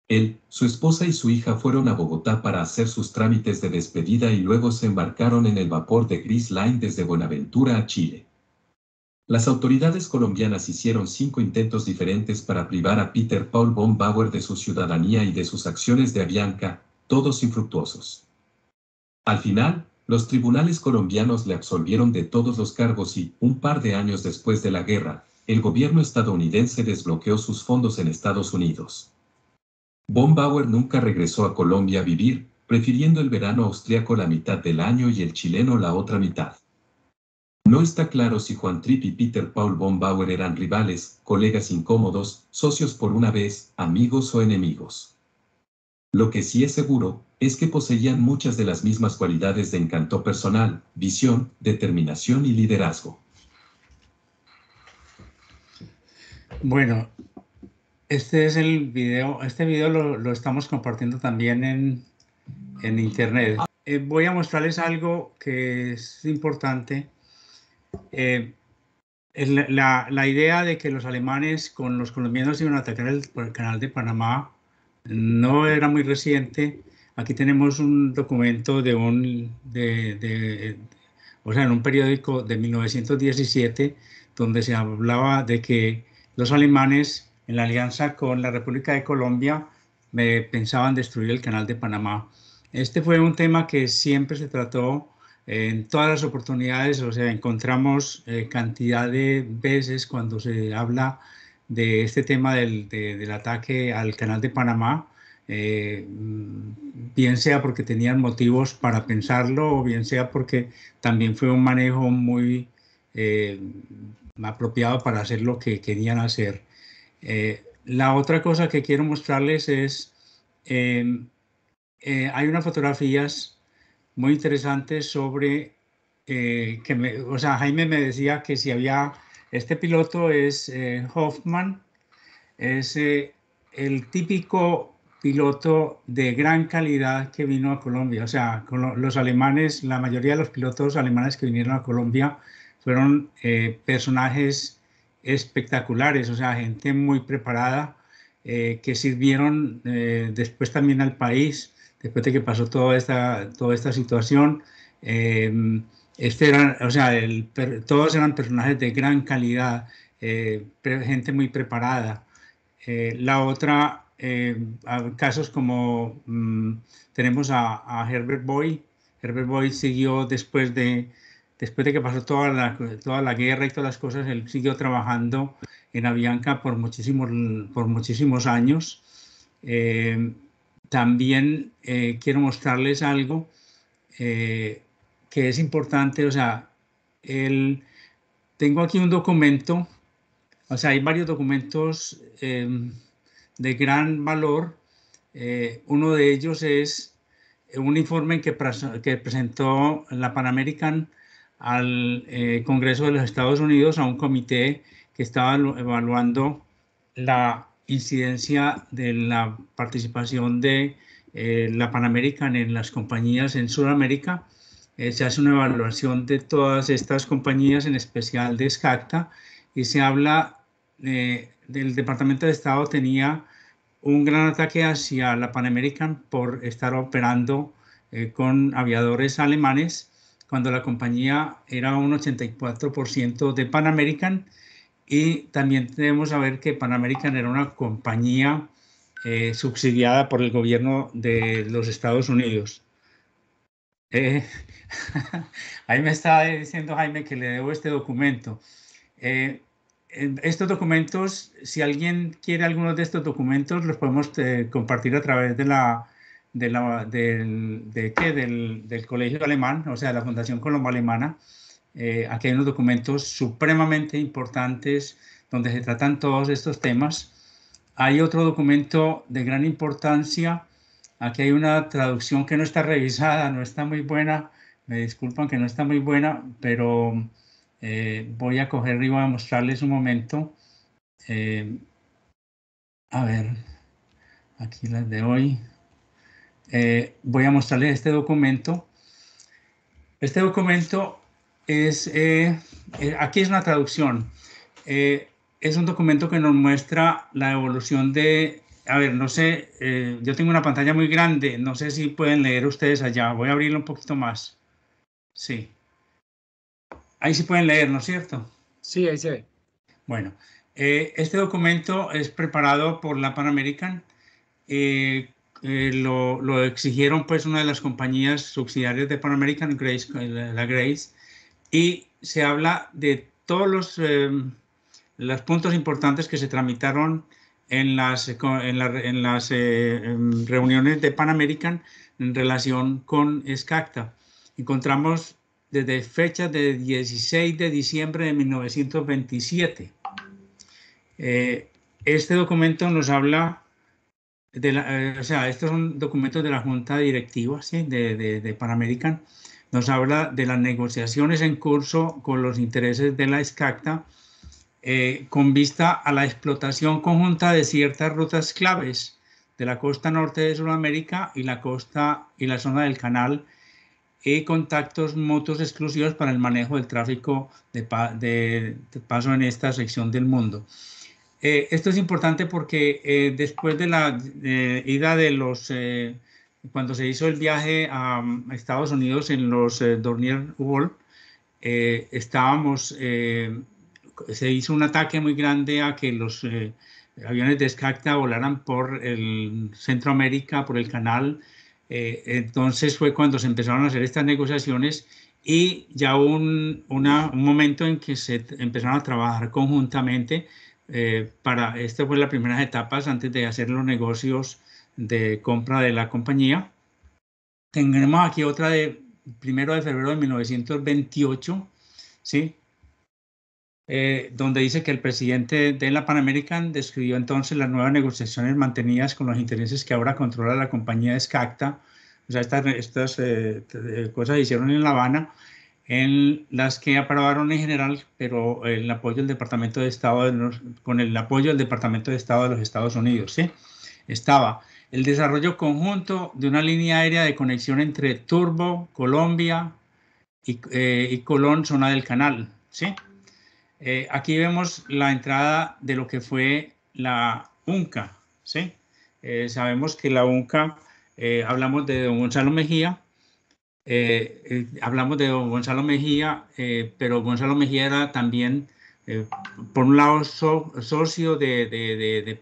Él, su esposa y su hija fueron a Bogotá para hacer sus trámites de despedida y luego se embarcaron en el vapor de Gris Line desde Buenaventura a Chile. Las autoridades colombianas hicieron 5 intentos diferentes para privar a Peter Paul von Bauer de su ciudadanía y de sus acciones de Avianca, todos infructuosos. Al final, los tribunales colombianos le absolvieron de todos los cargos y, un par de años después de la guerra, el gobierno estadounidense desbloqueó sus fondos en Estados Unidos. Von Bauer nunca regresó a Colombia a vivir, prefiriendo el verano austriaco la mitad del año y el chileno la otra mitad. No está claro si Juan Trippe y Peter Paul von Bauer eran rivales, colegas incómodos, socios por una vez, amigos o enemigos. Lo que sí es seguro, es que poseían muchas de las mismas cualidades de encanto personal, visión, determinación y liderazgo. Bueno, este es el video. Este video lo estamos compartiendo también en internet. Voy a mostrarles algo que es importante. La idea de que los alemanes con los colombianos iban a atacar el canal de Panamá no era muy reciente. Aquí tenemos un documento o sea, en un periódico de 1917, donde se hablaba de que los alemanes, en la alianza con la República de Colombia, pensaban destruir el canal de Panamá. Este fue un tema que siempre se trató en todas las oportunidades, o sea, encontramos cantidad de veces cuando se habla de este tema del ataque al canal de Panamá, bien sea porque tenían motivos para pensarlo o bien sea porque también fue un manejo muy eh, apropiado para hacer lo que querían hacer. La otra cosa que quiero mostrarles es, eh, hay unas fotografías muy interesantes sobre, o sea, Jaime me decía que si había, este piloto es Hoffman, es el típico piloto de gran calidad que vino a Colombia. O sea, los alemanes, la mayoría de los pilotos alemanes que vinieron a Colombia fueron personajes espectaculares, o sea, gente muy preparada que sirvieron después también al país, después de que pasó toda esta situación. O sea, todos eran personajes de gran calidad, gente muy preparada. La otra, casos como tenemos a Herbert Boy. Herbert Boy siguió después de que pasó toda la guerra y todas las cosas, él siguió trabajando en Avianca por muchísimos años. También quiero mostrarles algo que es importante, o sea, tengo aquí un documento. O sea, hay varios documentos de gran valor. Uno de ellos es un informe que presentó la Pan American al Congreso de los Estados Unidos, a un comité que estaba evaluando la incidencia de la participación de la Pan American en las compañías en Sudamérica. Se hace una evaluación de todas estas compañías, en especial de SCACTA, y se habla del Departamento de Estado tenía un gran ataque hacia la Pan American por estar operando con aviadores alemanes, cuando la compañía era un 84% de Pan American, y también debemos saber que Pan American era una compañía subsidiada por el gobierno de los Estados Unidos. Ahí me estaba diciendo Jaime que le debo este documento. Estos documentos, si alguien quiere algunos de estos documentos, los podemos compartir a través del Colegio Alemán, o sea, de la Fundación Colombo-Alemana. Aquí hay unos documentos supremamente importantes donde se tratan todos estos temas. Hay otro documento de gran importancia. Aquí hay una traducción que no está revisada, no está muy buena. Me disculpan que no está muy buena, pero voy a coger y voy a mostrarles un momento. A ver, aquí las de hoy. Voy a mostrarles este documento. Este documento es, aquí es una traducción. Es un documento que nos muestra la evolución de, a ver, no sé, yo tengo una pantalla muy grande, no sé si pueden leer ustedes allá. Voy a abrirlo un poquito más. Sí. Ahí sí pueden leer, ¿no es cierto? Sí, ahí se ve. Bueno, este documento es preparado por la Pan American. Lo exigieron pues una de las compañías subsidiarias de Pan American, Grace, la Grace, y se habla de todos los puntos importantes que se tramitaron en las reuniones de Pan American en relación con SCACTA. Encontramos desde fechas de 16 de diciembre de 1927. Este documento nos habla o sea, estos son documentos de la Junta Directiva, ¿sí? de Pan American. Nos habla de las negociaciones en curso con los intereses de la SCACTA con vista a la explotación conjunta de ciertas rutas claves de la costa norte de Sudamérica y la zona del canal, y contactos mutuos exclusivos para el manejo del tráfico de paso en esta sección del mundo. Esto es importante porque después de la ida de los, cuando se hizo el viaje a Estados Unidos en los Dornier World, se hizo un ataque muy grande a que los aviones de SCACTA volaran por el Centroamérica, por el canal. Entonces fue cuando se empezaron a hacer estas negociaciones y ya hubo un momento en que se empezaron a trabajar conjuntamente esta fue la primera etapas antes de hacer los negocios de compra de la compañía. Tenemos aquí otra de 1 de febrero de 1928, ¿sí? Donde dice que el presidente de la Pan American describió entonces las nuevas negociaciones mantenidas con los intereses que ahora controla la compañía de SCACTA. O sea, estas cosas se hicieron en La Habana, en las que aprobaron en general, pero el apoyo del Departamento de Estado con el apoyo del Departamento de Estado de los Estados Unidos, ¿sí? Estaba el desarrollo conjunto de una línea aérea de conexión entre Turbo, Colombia y Colón, zona del canal, ¿sí? Aquí vemos la entrada de lo que fue la UNCA, ¿sí? Sabemos que la UNCA, hablamos de don Gonzalo Mejía, hablamos de don Gonzalo Mejía, pero Gonzalo Mejía era también, por un lado, socio de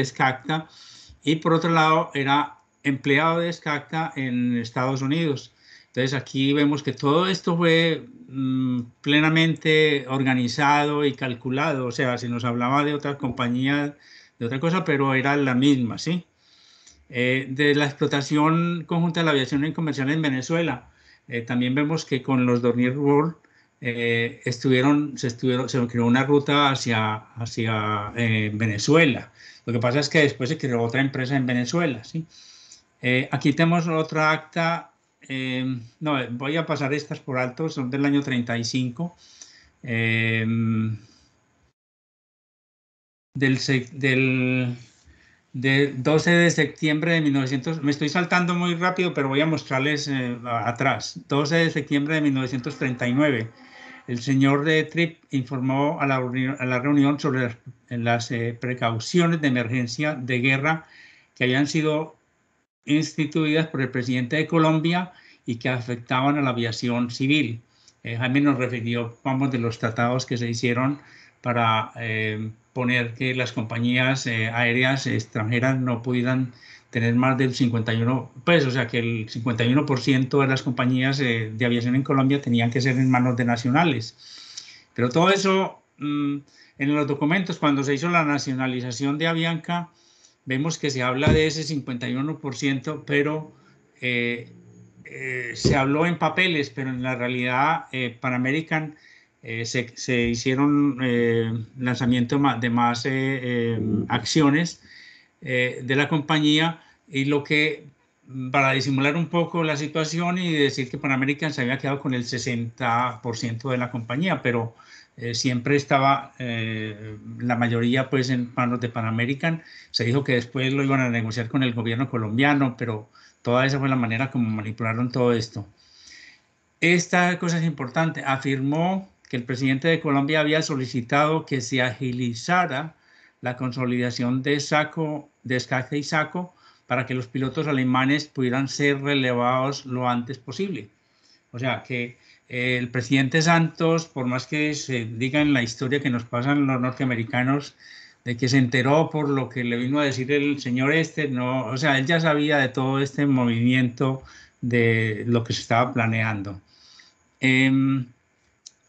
SCACTA, y por otro lado era empleado de SCACTA en Estados Unidos. Entonces aquí vemos que todo esto fue plenamente organizado y calculado, o sea, si nos hablaba de otra compañía, de otra cosa, pero era la misma, ¿sí? De la explotación conjunta de la aviación comercial en Venezuela, también vemos que con los Dornier World se creó una ruta hacia Venezuela. Lo que pasa es que después se creó otra empresa en Venezuela, ¿sí? Aquí tenemos otra acta. No, voy a pasar estas por alto, son del año 35, del 12 de septiembre de 1900, me estoy saltando muy rápido, pero voy a mostrarles atrás. 12 de septiembre de 1939, el señor de Tripp informó a la reunión sobre las precauciones de emergencia de guerra que habían sido instituidas por el presidente de Colombia y que afectaban a la aviación civil. Jaime nos refirió, vamos, de los tratados que se hicieron para poner que las compañías aéreas extranjeras no pudieran tener más del 51%, pues, o sea, que el 51% de las compañías de aviación en Colombia tenían que ser en manos de nacionales. Pero todo eso, en los documentos, cuando se hizo la nacionalización de Avianca, vemos que se habla de ese 51%, pero se habló en papeles, pero en la realidad Pan American se hicieron lanzamiento de más acciones de la compañía, y lo que, para disimular un poco la situación y decir que Pan American se había quedado con el 60% de la compañía, pero siempre estaba la mayoría pues en manos de Pan American. Se dijo que después lo iban a negociar con el gobierno colombiano, pero toda esa fue la manera como manipularon todo esto. Esta cosa es importante. Afirmó que el presidente de Colombia había solicitado que se agilizara la consolidación de SCACTA y SACO para que los pilotos alemanes pudieran ser relevados lo antes posible. O sea, que el presidente Santos, por más que se diga en la historia que nos pasan los norteamericanos, de que se enteró por lo que le vino a decir el señor no, o sea, él ya sabía de todo este movimiento, de lo que se estaba planeando.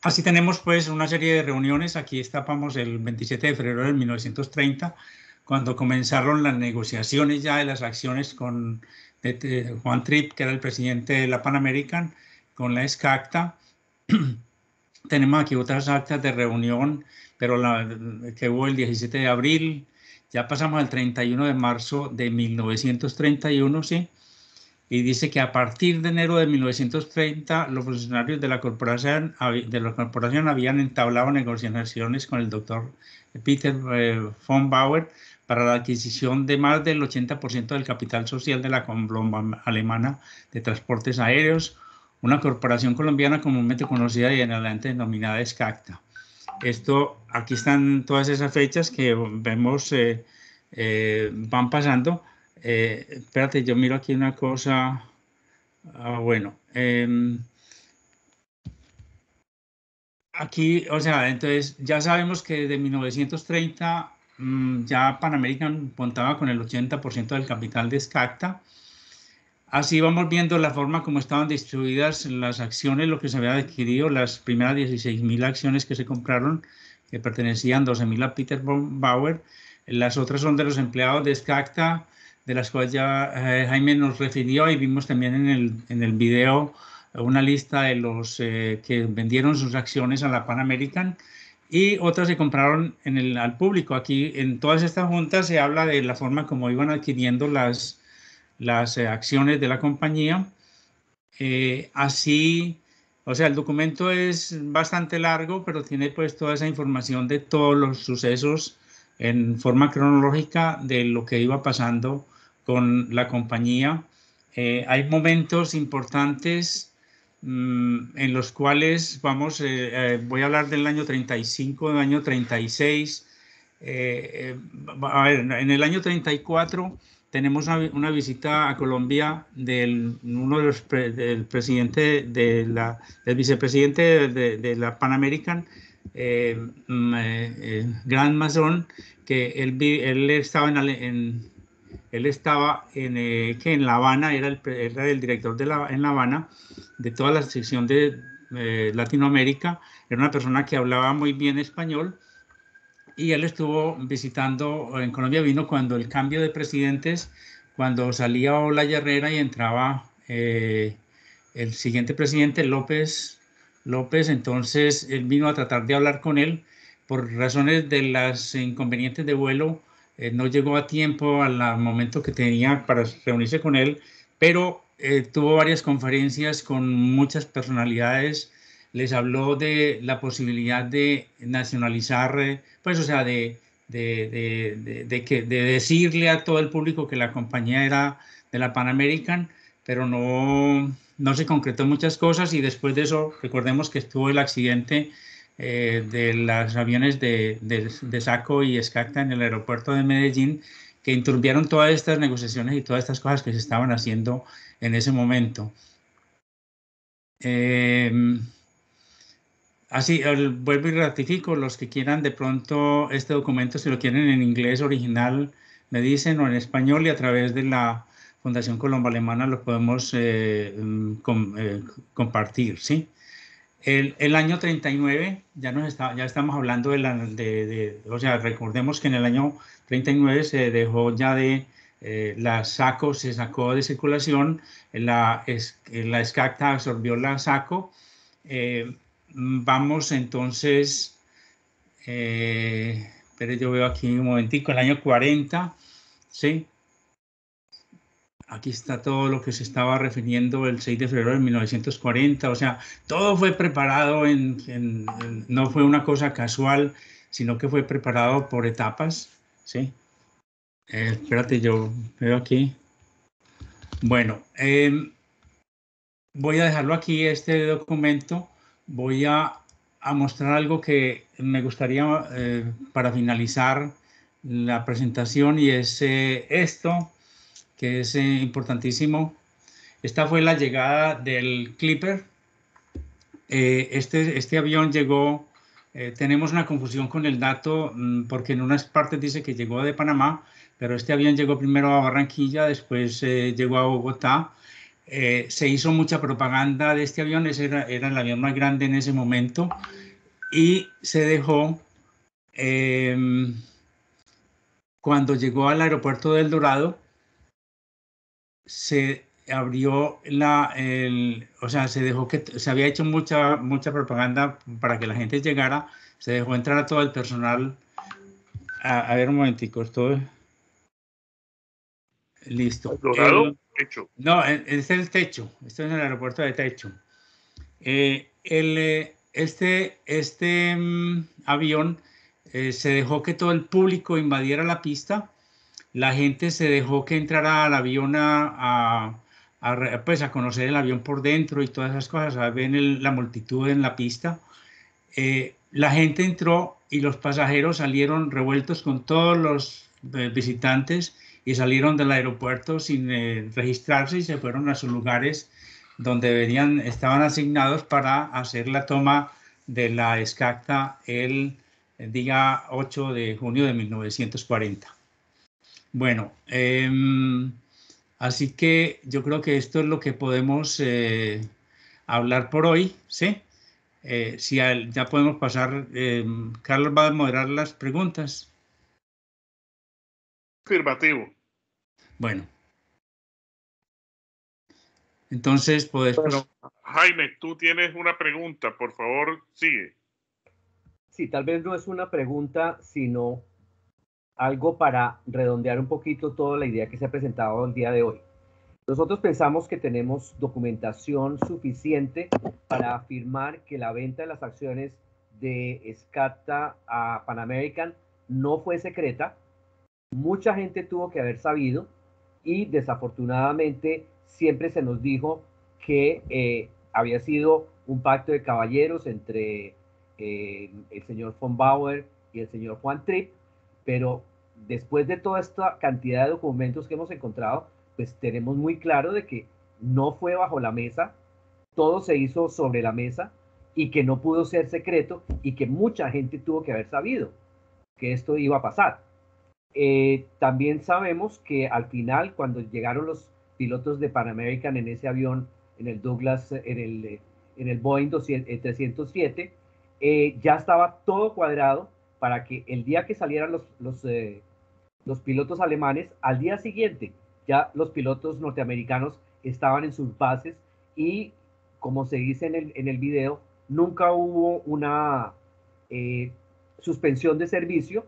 Así tenemos pues una serie de reuniones. Aquí estábamos el 27 de febrero de 1930, cuando comenzaron las negociaciones ya de las acciones con Juan Tripp, que era el presidente de la Pan American, con la SCACTA. Tenemos aquí otras actas de reunión, pero que hubo el 17 de abril, ya pasamos al 31 de marzo de 1931, ¿sí? Y dice que a partir de enero de 1930 los funcionarios de la corporación habían entablado negociaciones con el doctor Peter von Bauer para la adquisición de más del 80% del capital social de la Colombo Alemana de Transportes Aéreos, una corporación colombiana comúnmente conocida y en adelante denominada SCACTA. Aquí están todas esas fechas que vemos van pasando. Espérate, yo miro aquí una cosa. Bueno, aquí, o sea, entonces ya sabemos que desde 1930 ya Pan American contaba con el 80% del capital de SCACTA. Así vamos viendo la forma como estaban distribuidas las acciones, lo que se había adquirido, las primeras 16.000 acciones que se compraron, que pertenecían 12.000 a Peter Bauer. Las otras son de los empleados de SCACTA, de las cuales ya Jaime nos refirió, y vimos también en el video una lista de los que vendieron sus acciones a la Pan American, y otras se compraron al público. Aquí en todas estas juntas se habla de la forma como iban adquiriendo las acciones de la compañía. Así, o sea, el documento es bastante largo, pero tiene pues toda esa información de todos los sucesos en forma cronológica de lo que iba pasando con la compañía. Hay momentos importantes en los cuales voy a hablar del año 35, del año 36. A ver, en el año 34 tenemos una visita a Colombia del presidente del vicepresidente de la Pan American, Grant Mason, que él estaba en La Habana, era el director en La Habana de toda la sección de Latinoamérica. Era una persona que hablaba muy bien español, y él estuvo visitando en Colombia. Vino cuando el cambio de presidentes, cuando salía Olaya Herrera y entraba el siguiente presidente, López. Entonces él vino a tratar de hablar con él. Por razones de los inconvenientes de vuelo, no llegó a tiempo al momento que tenía para reunirse con él, pero tuvo varias conferencias con muchas personalidades. Les habló de la posibilidad de nacionalizar, pues, o sea, de decirle a todo el público que la compañía era de la Pan American, pero no se concretó muchas cosas. Y después de eso, recordemos que estuvo el accidente de los aviones de SACO y SCACTA en el aeropuerto de Medellín, que enturbiaron todas estas negociaciones y todas estas cosas que se estaban haciendo en ese momento. Así, vuelvo y ratifico, los que quieran de pronto este documento, si lo quieren en inglés original, me dicen, o en español, y a través de la Fundación Colombo Alemana lo podemos compartir, ¿sí? El año 39, ya estamos hablando o sea, recordemos que en el año 39 se dejó ya la SACO, se sacó de circulación, la SCACTA absorbió la SACO. Vamos entonces, pero yo veo aquí un momentico, el año 40, ¿sí? Aquí está todo lo que se estaba refiriendo el 6 de febrero de 1940, o sea, todo fue preparado, no fue una cosa casual, sino que fue preparado por etapas, ¿sí? Espérate, yo veo aquí. Bueno, voy a dejarlo aquí, este documento. Voy a mostrar algo que me gustaría para finalizar la presentación, y es esto, que es importantísimo. Esta fue la llegada del Clipper. Este avión llegó, tenemos una confusión con el dato, porque en unas partes dice que llegó de Panamá, pero este avión llegó primero a Barranquilla, después llegó a Bogotá. Se hizo mucha propaganda de este avión, ese era el avión más grande en ese momento, y se dejó, cuando llegó al aeropuerto del Dorado, se abrió o sea, se dejó que se había hecho mucha propaganda para que la gente llegara, se dejó entrar a todo el personal. A ver un momentico, esto listo. Dorado, hecho. No, es el techo, esto es el aeropuerto de Techo. Este avión se dejó que todo el público invadiera la pista, la gente se dejó que entrara al avión pues a conocer el avión por dentro y todas esas cosas, a ver la multitud en la pista. La gente entró y los pasajeros salieron revueltos con todos los visitantes y salieron del aeropuerto sin registrarse y se fueron a sus lugares donde estaban asignados para hacer la toma de la escacta el día 8 de junio de 1940. Bueno, así que yo creo que esto es lo que podemos hablar por hoy, ¿sí? Si ya podemos pasar, Carlos va a moderar las preguntas. Afirmativo. Bueno. Entonces, bueno, Jaime, tú tienes una pregunta, por favor, sigue. Sí, tal vez no es una pregunta, sino algo para redondear un poquito toda la idea que se ha presentado el día de hoy. Nosotros pensamos que tenemos documentación suficiente para afirmar que la venta de las acciones de SCATA a Pan American no fue secreta. Mucha gente tuvo que haber sabido y desafortunadamente siempre se nos dijo que había sido un pacto de caballeros entre el señor von Bauer y el señor Juan Tripp, pero después de toda esta cantidad de documentos que hemos encontrado, pues tenemos muy claro de que no fue bajo la mesa, todo se hizo sobre la mesa y que no pudo ser secreto y que mucha gente tuvo que haber sabido que esto iba a pasar. También sabemos que al final, cuando llegaron los pilotos de Pan American en ese avión, en el Douglas, en el Boeing 307, ya estaba todo cuadrado para que el día que salieran los pilotos alemanes, al día siguiente ya los pilotos norteamericanos estaban en sus bases y, como se dice en el video, nunca hubo una suspensión de servicio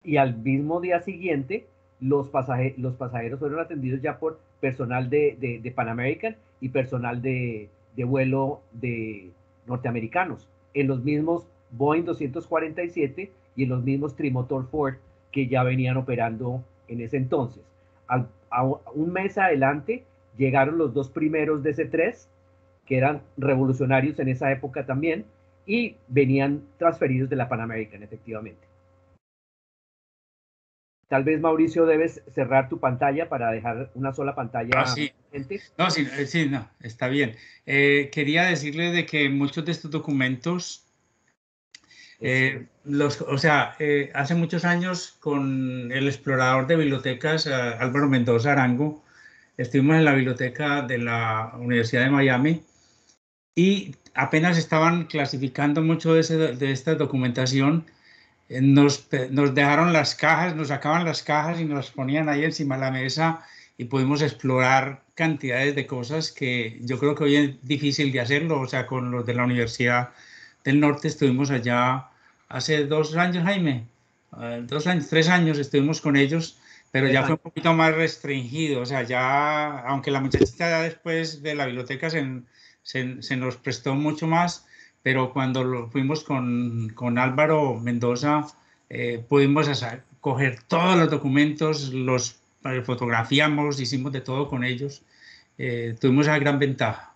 y al mismo día siguiente los pasajeros fueron atendidos ya por personal de Pan American y personal de vuelo de norteamericanos en los mismos Boeing 247 y en los mismos trimotor Ford que ya venían operando en ese entonces. A un mes adelante llegaron los dos primeros DC-3, que eran revolucionarios en esa época también, y venían transferidos de la Pan American, efectivamente. Tal vez, Mauricio, debes cerrar tu pantalla para dejar una sola pantalla. Sí. No, sí, no, está bien. Quería decirles de que muchos de estos documentos, hace muchos años con el explorador de bibliotecas, Álvaro Mendoza Arango, estuvimos en la biblioteca de la Universidad de Miami y apenas estaban clasificando mucho de esta documentación. Nos dejaron las cajas, nos sacaban las cajas y nos ponían ahí encima de la mesa y pudimos explorar cantidades de cosas que yo creo que hoy es difícil de hacerlo. O sea, con los de la Universidad del Norte estuvimos allá hace 2 años, Jaime, 2 años, 3 años estuvimos con ellos, pero ya fue un poquito más restringido. O sea, ya, aunque la muchachita ya después de la biblioteca se nos prestó mucho más, pero cuando fuimos con Álvaro Mendoza, pudimos coger todos los documentos, los fotografiamos, hicimos de todo con ellos. Tuvimos esa gran ventaja.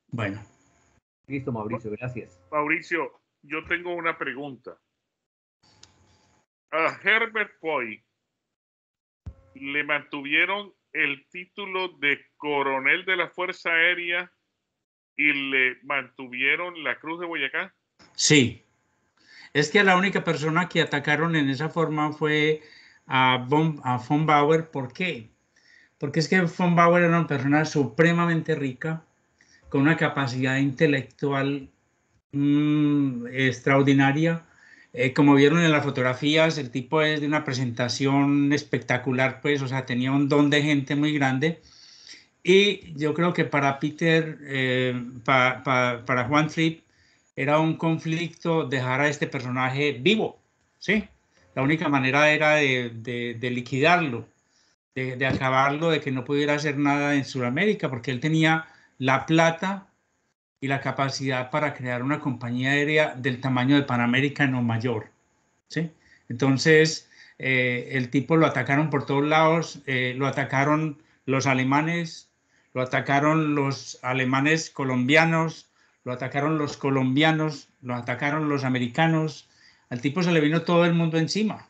Bueno. Listo, Mauricio, gracias. Mauricio, yo tengo una pregunta. A Herbert Poy le mantuvieron el título de coronel de la Fuerza Aérea y le mantuvieron la Cruz de Boyacá. Sí. Es que la única persona que atacaron en esa forma fue a von Bauer. ¿Por qué? Porque es que von Bauer era una persona supremamente rica, con una capacidad intelectual extraordinaria. Como vieron en las fotografías, el tipo es de una presentación espectacular, pues, o sea, tenía un don de gente muy grande. Y yo creo que para Peter, para Juan Tripp, era un conflicto dejar a este personaje vivo, ¿sí? La única manera era de liquidarlo, de acabarlo, de que no pudiera hacer nada en Sudamérica, porque él tenía la plata y la capacidad para crear una compañía aérea del tamaño de Pan American o mayor, ¿sí? Entonces, el tipo lo atacaron por todos lados, lo atacaron los alemanes, lo atacaron los alemanes colombianos, lo atacaron los colombianos, lo atacaron los americanos. Al tipo se le vino todo el mundo encima.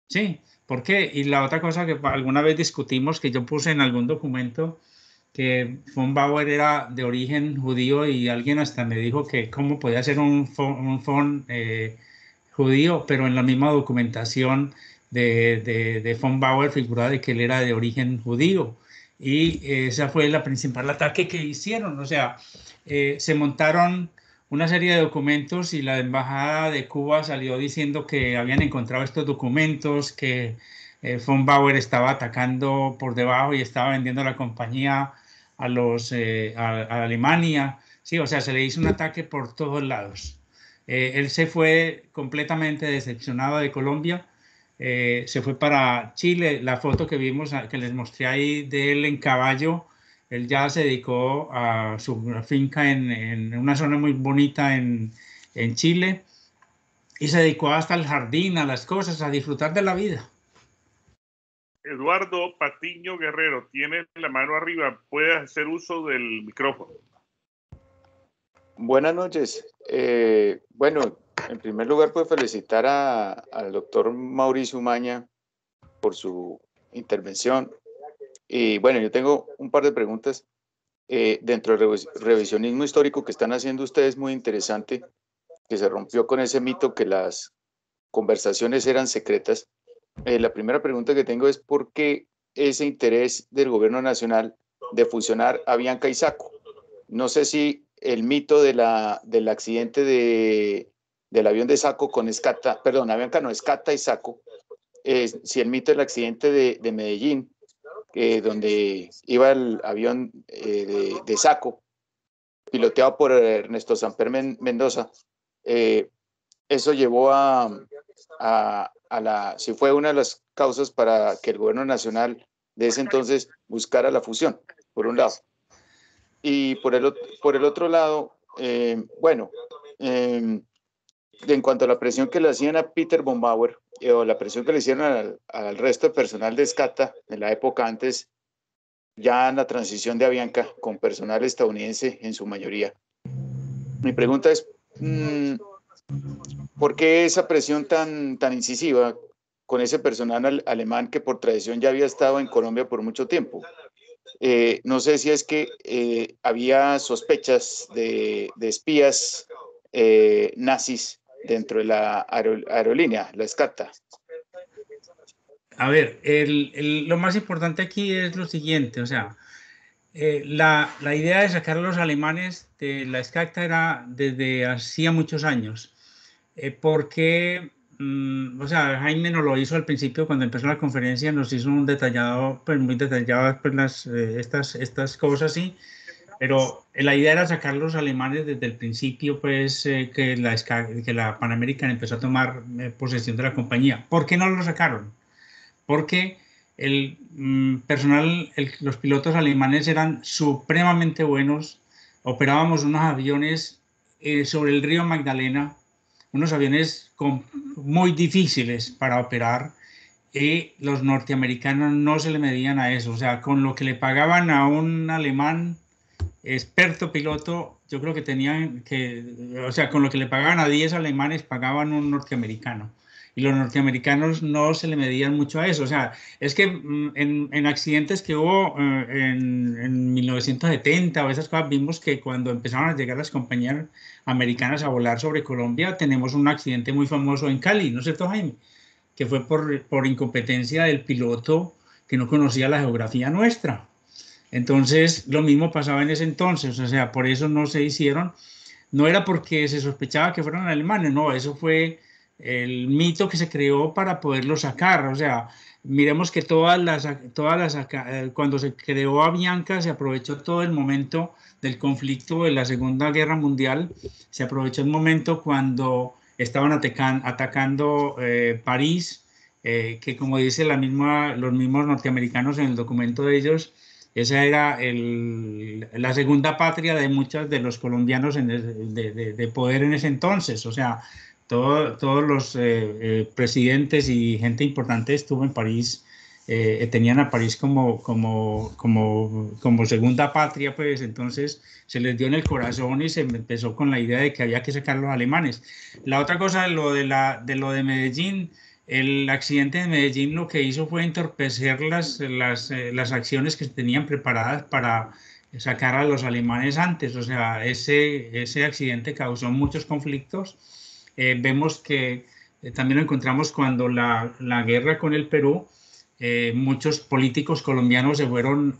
Sí, ¿por qué? Y la otra cosa que alguna vez discutimos, que yo puse en algún documento, que von Bauer era de origen judío y alguien hasta me dijo que cómo podía ser un von judío, pero en la misma documentación de von Bauer figuraba de que él era de origen judío. Y esa fue la principal ataque que hicieron. O sea, se montaron una serie de documentos y la embajada de Cuba salió diciendo que habían encontrado estos documentos, que von Bauer estaba atacando por debajo y estaba vendiendo la compañía a Alemania. Sí, o sea, se le hizo un ataque por todos lados. Él se fue completamente decepcionado de Colombia, se fue para Chile. La foto que vimos, que les mostré ahí de él en caballo, él ya se dedicó a su finca en una zona muy bonita en Chile y se dedicó hasta al jardín, a las cosas, a disfrutar de la vida. Eduardo Patiño Guerrero, tiene la mano arriba, puede hacer uso del micrófono. Buenas noches. Bueno, en primer lugar, pues felicitar al doctor Mauricio Umaña por su intervención. Y bueno, yo tengo un par de preguntas. Dentro del revisionismo histórico que están haciendo ustedes, muy interesante, que se rompió con ese mito que las conversaciones eran secretas. La primera pregunta que tengo es ¿por qué ese interés del gobierno nacional de fusionar Avianca y Saco? No sé si el mito del accidente del avión de Saco con Escata, perdón, Avianca no, Escata y Saco, si el mito del accidente de Medellín, donde iba el avión de Saco, piloteado por Ernesto Samper Mendoza, eso llevó si fue una de las causas para que el gobierno nacional de ese entonces buscara la fusión, por un lado. Y por el otro lado, bueno, en cuanto a la presión que le hacían a Peter von Bauer, o la presión que le hicieron al resto del personal de Escata en la época antes, ya en la transición de Avianca, con personal estadounidense en su mayoría. Mi pregunta es, ¿por qué esa presión tan incisiva con ese personal alemán que por tradición ya había estado en Colombia por mucho tiempo? No sé si es que había sospechas de espías nazis dentro de la aerolínea, la Escata. A ver, lo más importante aquí es lo siguiente, o sea, la idea de sacar a los alemanes de la Escata era desde hacía muchos años, porque, o sea, Jaime nos lo hizo al principio cuando empezó la conferencia, nos hizo un detallado, pues muy detallado pues, estas cosas, sí, pero la idea era sacar a los alemanes desde el principio, pues, que la Pan American empezó a tomar posesión de la compañía. ¿Por qué no lo sacaron? Porque el personal, los pilotos alemanes eran supremamente buenos. Operábamos unos aviones sobre el río Magdalena, unos aviones muy difíciles para operar, y los norteamericanos no se le medían a eso. O sea, con lo que le pagaban a un alemán experto piloto, yo creo que tenían que, o sea, con lo que le pagaban a 10 alemanes, pagaban un norteamericano. Y los norteamericanos no se le medían mucho a eso. O sea, es que en accidentes que hubo en 1970 o esas cosas, vimos que cuando empezaron a llegar las compañías americanas a volar sobre Colombia, tenemos un accidente muy famoso en Cali, ¿no es cierto, Jaime? Que fue por incompetencia del piloto que no conocía la geografía nuestra. Entonces, lo mismo pasaba en ese entonces, o sea, por eso no se hicieron. No era porque se sospechaba que fueran alemanes, no, eso fue el mito que se creó para poderlo sacar. O sea, miremos que cuando se creó Avianca, se aprovechó todo el momento del conflicto de la Segunda Guerra Mundial, se aprovechó el momento cuando estaban atacando París, que como dice los mismos norteamericanos en el documento de ellos, esa era la segunda patria de muchos de los colombianos de poder en ese entonces. O sea, todos los presidentes y gente importante estuvo en París, tenían a París como segunda patria, pues entonces se les dio en el corazón y se empezó con la idea de que había que sacar a los alemanes. La otra cosa, lo de Medellín, el accidente de Medellín lo que hizo fue entorpecer las acciones que se tenían preparadas para sacar a los alemanes antes. O sea, ese accidente causó muchos conflictos. Vemos que también lo encontramos cuando la guerra con el Perú, muchos políticos colombianos se fueron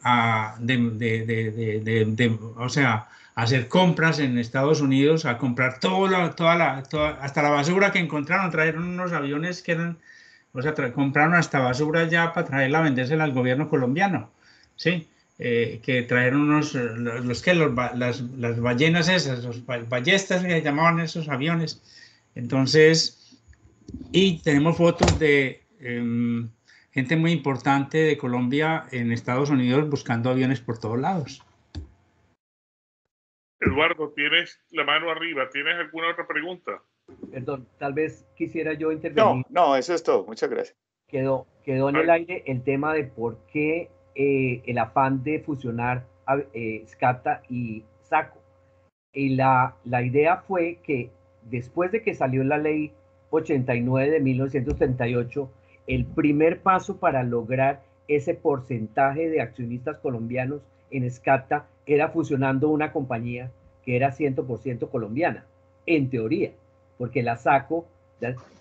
o sea, a hacer compras en Estados Unidos, a comprar hasta la basura que encontraron, trajeron unos aviones que eran, o sea, compraron hasta basura ya para traerla a vendérsela al gobierno colombiano, ¿sí? Que trajeron las ballenas esas, los ballestas que llamaban esos aviones. Entonces, y tenemos fotos de gente muy importante de Colombia en Estados Unidos buscando aviones por todos lados. Eduardo, tienes la mano arriba. ¿Tienes alguna otra pregunta? Perdón, tal vez quisiera yo intervenir. No, eso es todo. Muchas gracias. Quedó en el aire el tema de por qué el afán de fusionar SCATA y SACO. Y la idea fue que después de que salió la ley 89 de 1938, el primer paso para lograr ese porcentaje de accionistas colombianos en SCATA era fusionando una compañía que era 100% colombiana, en teoría, porque la SACO,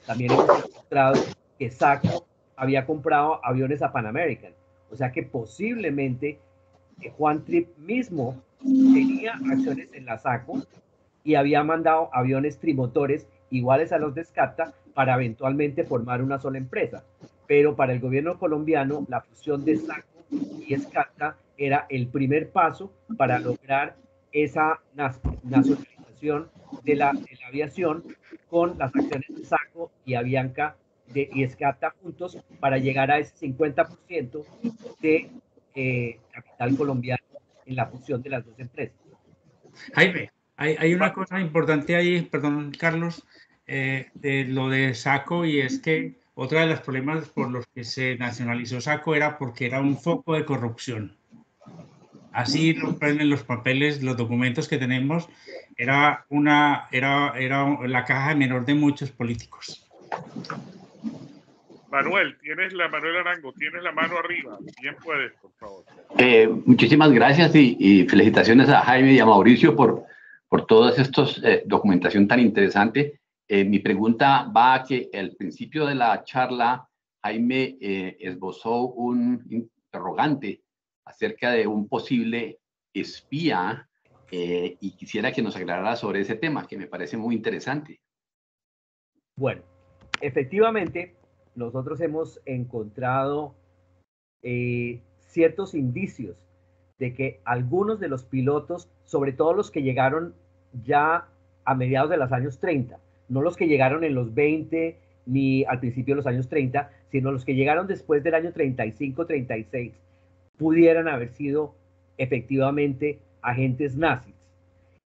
también hemos demostrado que SACO había comprado aviones a Pan American, o sea que posiblemente Juan Tripp mismo tenía acciones en la SACO y había mandado aviones trimotores iguales a los de SCATA para eventualmente formar una sola empresa. Pero para el gobierno colombiano, la fusión de SACO y SCATA era el primer paso para lograr esa nacionalización de la aviación con las acciones de SACO y Avianca y SCATA juntos para llegar a ese 50% de capital colombiano en la fusión de las dos empresas. Jaime, hay una cosa importante ahí, perdón, Carlos, de lo de SACO, y es que otro de los problemas por los que se nacionalizó SACO era porque era un foco de corrupción. Así lo prenden los papeles, los documentos que tenemos, era la caja menor de muchos políticos. Manuel Arango, tienes la mano arriba. Bien puedes, por favor. Muchísimas gracias y felicitaciones a Jaime y a Mauricio por todas estas documentación tan interesante. Mi pregunta va a que al principio de la charla, Jaime esbozó un interrogante acerca de un posible espía y quisiera que nos aclarara sobre ese tema, que me parece muy interesante. Bueno, efectivamente, nosotros hemos encontrado ciertos indicios de que algunos de los pilotos, sobre todo los que llegaron ya a mediados de los años 30, no los que llegaron en los 20 ni al principio de los años 30, sino los que llegaron después del año 35, 36, pudieran haber sido efectivamente agentes nazis.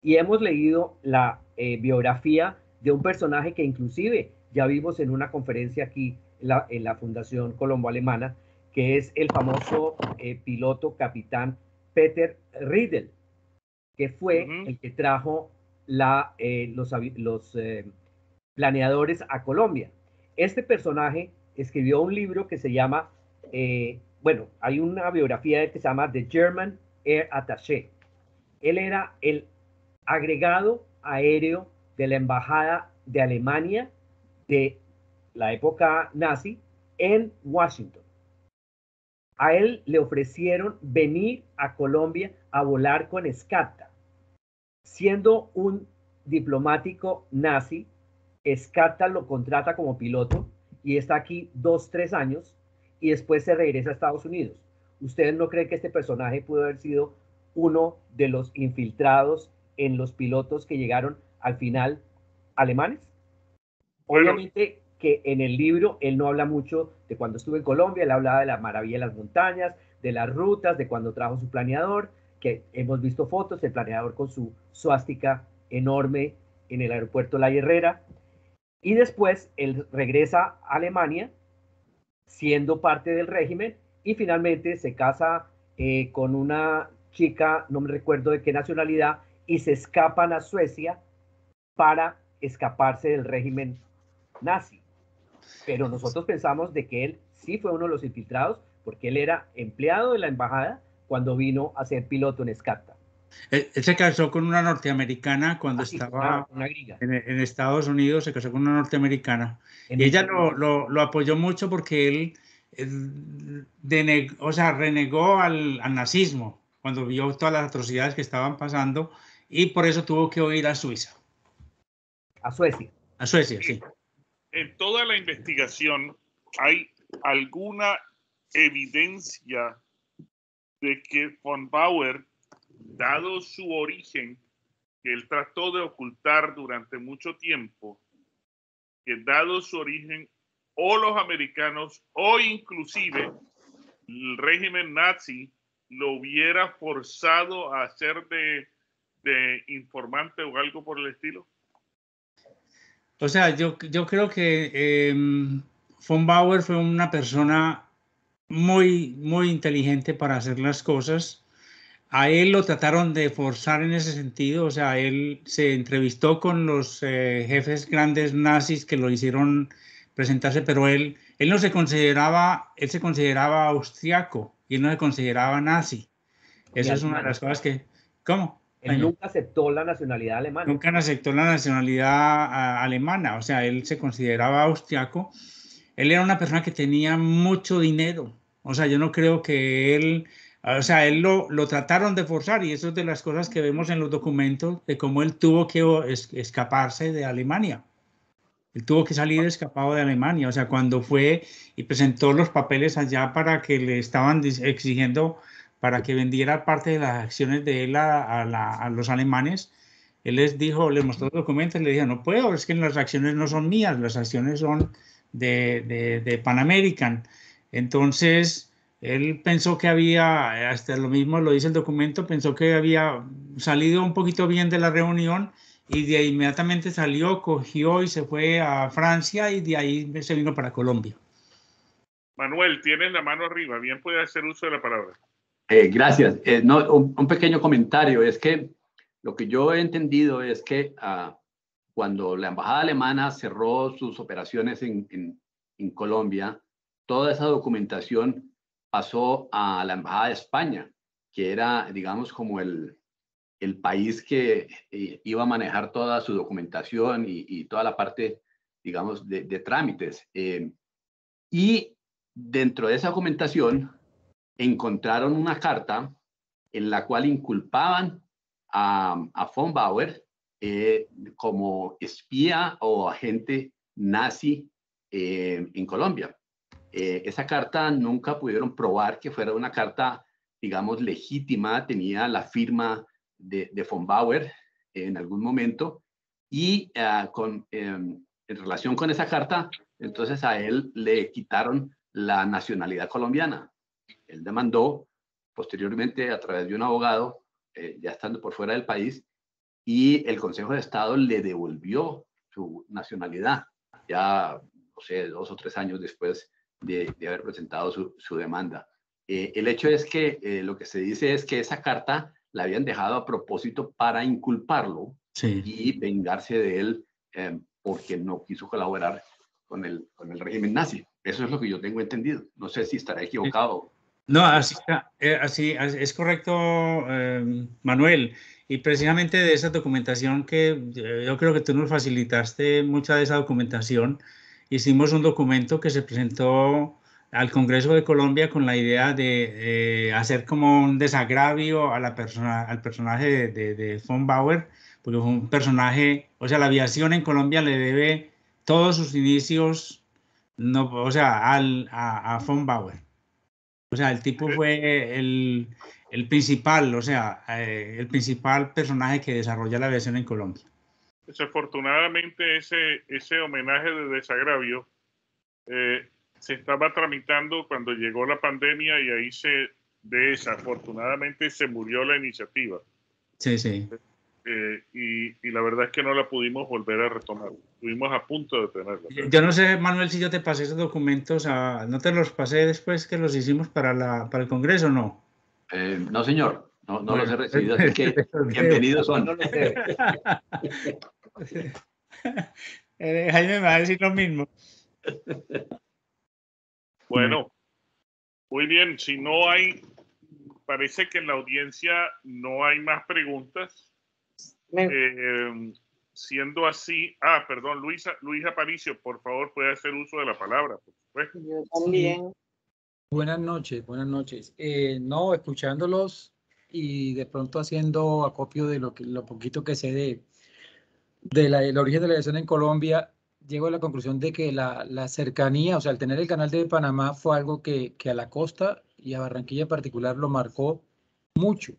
Y hemos leído la biografía de un personaje que inclusive ya vimos en una conferencia aquí en la Fundación Colombo-Alemana, que es el famoso piloto capitán Peter Riedel, que fue el que trajo los planeadores a Colombia. Este personaje escribió un libro que se llama, bueno, hay una biografía de él que se llama The German Air Attaché. Él era el agregado aéreo de la embajada de Alemania de la época nazi en Washington. A él le ofrecieron venir a Colombia a volar con SCATA. Siendo un diplomático nazi, SCATA lo contrata como piloto y está aquí 2-3 años y después se regresa a Estados Unidos. ¿Ustedes no creen que este personaje pudo haber sido uno de los infiltrados en los pilotos que llegaron al final alemanes? Obviamente que en el libro él no habla mucho de cuando estuvo en Colombia, él hablaba de la maravilla de las montañas, de las rutas, de cuando trajo su planeador, que hemos visto fotos, el planeador con su suástica enorme en el aeropuerto La Herrera. Y después él regresa a Alemania siendo parte del régimen y finalmente se casa con una chica, no me recuerdo de qué nacionalidad, y se escapan a Suecia para escaparse del régimen nazi. Pero nosotros pensamos de que él sí fue uno de los infiltrados porque él era empleado de la embajada cuando vino a ser piloto en Escata. Él se casó con una norteamericana cuando estaba una griga. En Estados Unidos, se casó con una norteamericana. Y ella lo apoyó mucho porque él o sea, renegó al nazismo cuando vio todas las atrocidades que estaban pasando y por eso tuvo que huir a Suiza. A Suecia. A Suecia, sí. En toda la investigación, ¿hay alguna evidencia de que von Bauer, dado su origen, que él trató de ocultar durante mucho tiempo, que dado su origen, o los americanos, o inclusive el régimen nazi, lo hubiera forzado a hacer de informante o algo por el estilo? O sea, yo creo que von Bauer fue una persona muy inteligente para hacer las cosas. A él lo trataron de forzar en ese sentido, o sea, él se entrevistó con los jefes grandes nazis que lo hicieron presentarse, pero él no se consideraba, él se consideraba austriaco y él no se consideraba nazi. Eso es una de las cosas que... ¿Cómo? Él nunca aceptó la nacionalidad alemana. Nunca aceptó la nacionalidad alemana, o sea, él se consideraba austriaco. Él era una persona que tenía mucho dinero, o sea, yo no creo que él, o sea, él lo trataron de forzar y eso es de las cosas que vemos en los documentos de cómo él tuvo que escaparse de Alemania. Él tuvo que salir escapado de Alemania, o sea, cuando fue y presentó los papeles allá para que le estaban exigiendo para que vendiera parte de las acciones de él a los alemanes, él les dijo, les mostró los documentos, le dijo, no puedo, es que las acciones no son mías, las acciones son de Pan American. Entonces, él pensó que había, hasta lo mismo lo dice el documento, pensó que había salido un poquito bien de la reunión y de ahí inmediatamente salió, cogió y se fue a Francia y de ahí se vino para Colombia. Manuel, tienes la mano arriba, bien puede hacer uso de la palabra. Gracias. No, un pequeño comentario, es que lo que yo he entendido es que cuando la embajada alemana cerró sus operaciones en Colombia, toda esa documentación pasó a la embajada de España, que era, digamos, como el país que iba a manejar toda su documentación y toda la parte, digamos, de trámites. Y dentro de esa documentación encontraron una carta en la cual inculpaban a von Bauer como espía o agente nazi en Colombia. Esa carta nunca pudieron probar que fuera una carta, digamos, legítima, tenía la firma de von Bauer en algún momento y en relación con esa carta, entonces a él le quitaron la nacionalidad colombiana. Él demandó posteriormente a través de un abogado, ya estando por fuera del país, y el Consejo de Estado le devolvió su nacionalidad, ya, no sé, 2 o 3 años después de haber presentado su demanda. El hecho es que lo que se dice es que esa carta la habían dejado a propósito para inculparlo y vengarse de él porque no quiso colaborar con el régimen nazi. Eso es lo que yo tengo entendido. No sé si estaré equivocado. No, así es correcto, Manuel. Y precisamente de esa documentación que yo creo que tú nos facilitaste mucha de esa documentación, hicimos un documento que se presentó al Congreso de Colombia con la idea de hacer como un desagravio a al personaje de von Bauer, porque fue un personaje, o sea, la aviación en Colombia le debe todos sus inicios, no, o sea, a von Bauer. O sea, el tipo fue el principal, o sea, el principal personaje que desarrolla la aviación en Colombia. Desafortunadamente ese homenaje de desagravio se estaba tramitando cuando llegó la pandemia y ahí desafortunadamente se murió la iniciativa. Sí, sí. y la verdad es que no la pudimos volver a retomar. Estuvimos a punto de tenerla. Yo no sé, Manuel, si yo te pasé esos documentos, ¿no te los pasé después que los hicimos para el Congreso o no? No, señor, no Bueno, los he recibido, así que bienvenidos son. No los debe. Jaime me va a decir lo mismo. Bueno, muy bien. Si no hay, parece que en la audiencia no hay más preguntas. Siendo así, perdón, Luis Aparicio, por favor, puede hacer uso de la palabra, por supuesto. Yo también. Buenas noches, buenas noches. No, escuchándolos y de pronto haciendo acopio de lo poquito que sé del origen de la aviación en Colombia, llego a la conclusión de que la cercanía, o sea, el tener el canal de Panamá fue algo que a la costa y a Barranquilla en particular lo marcó mucho.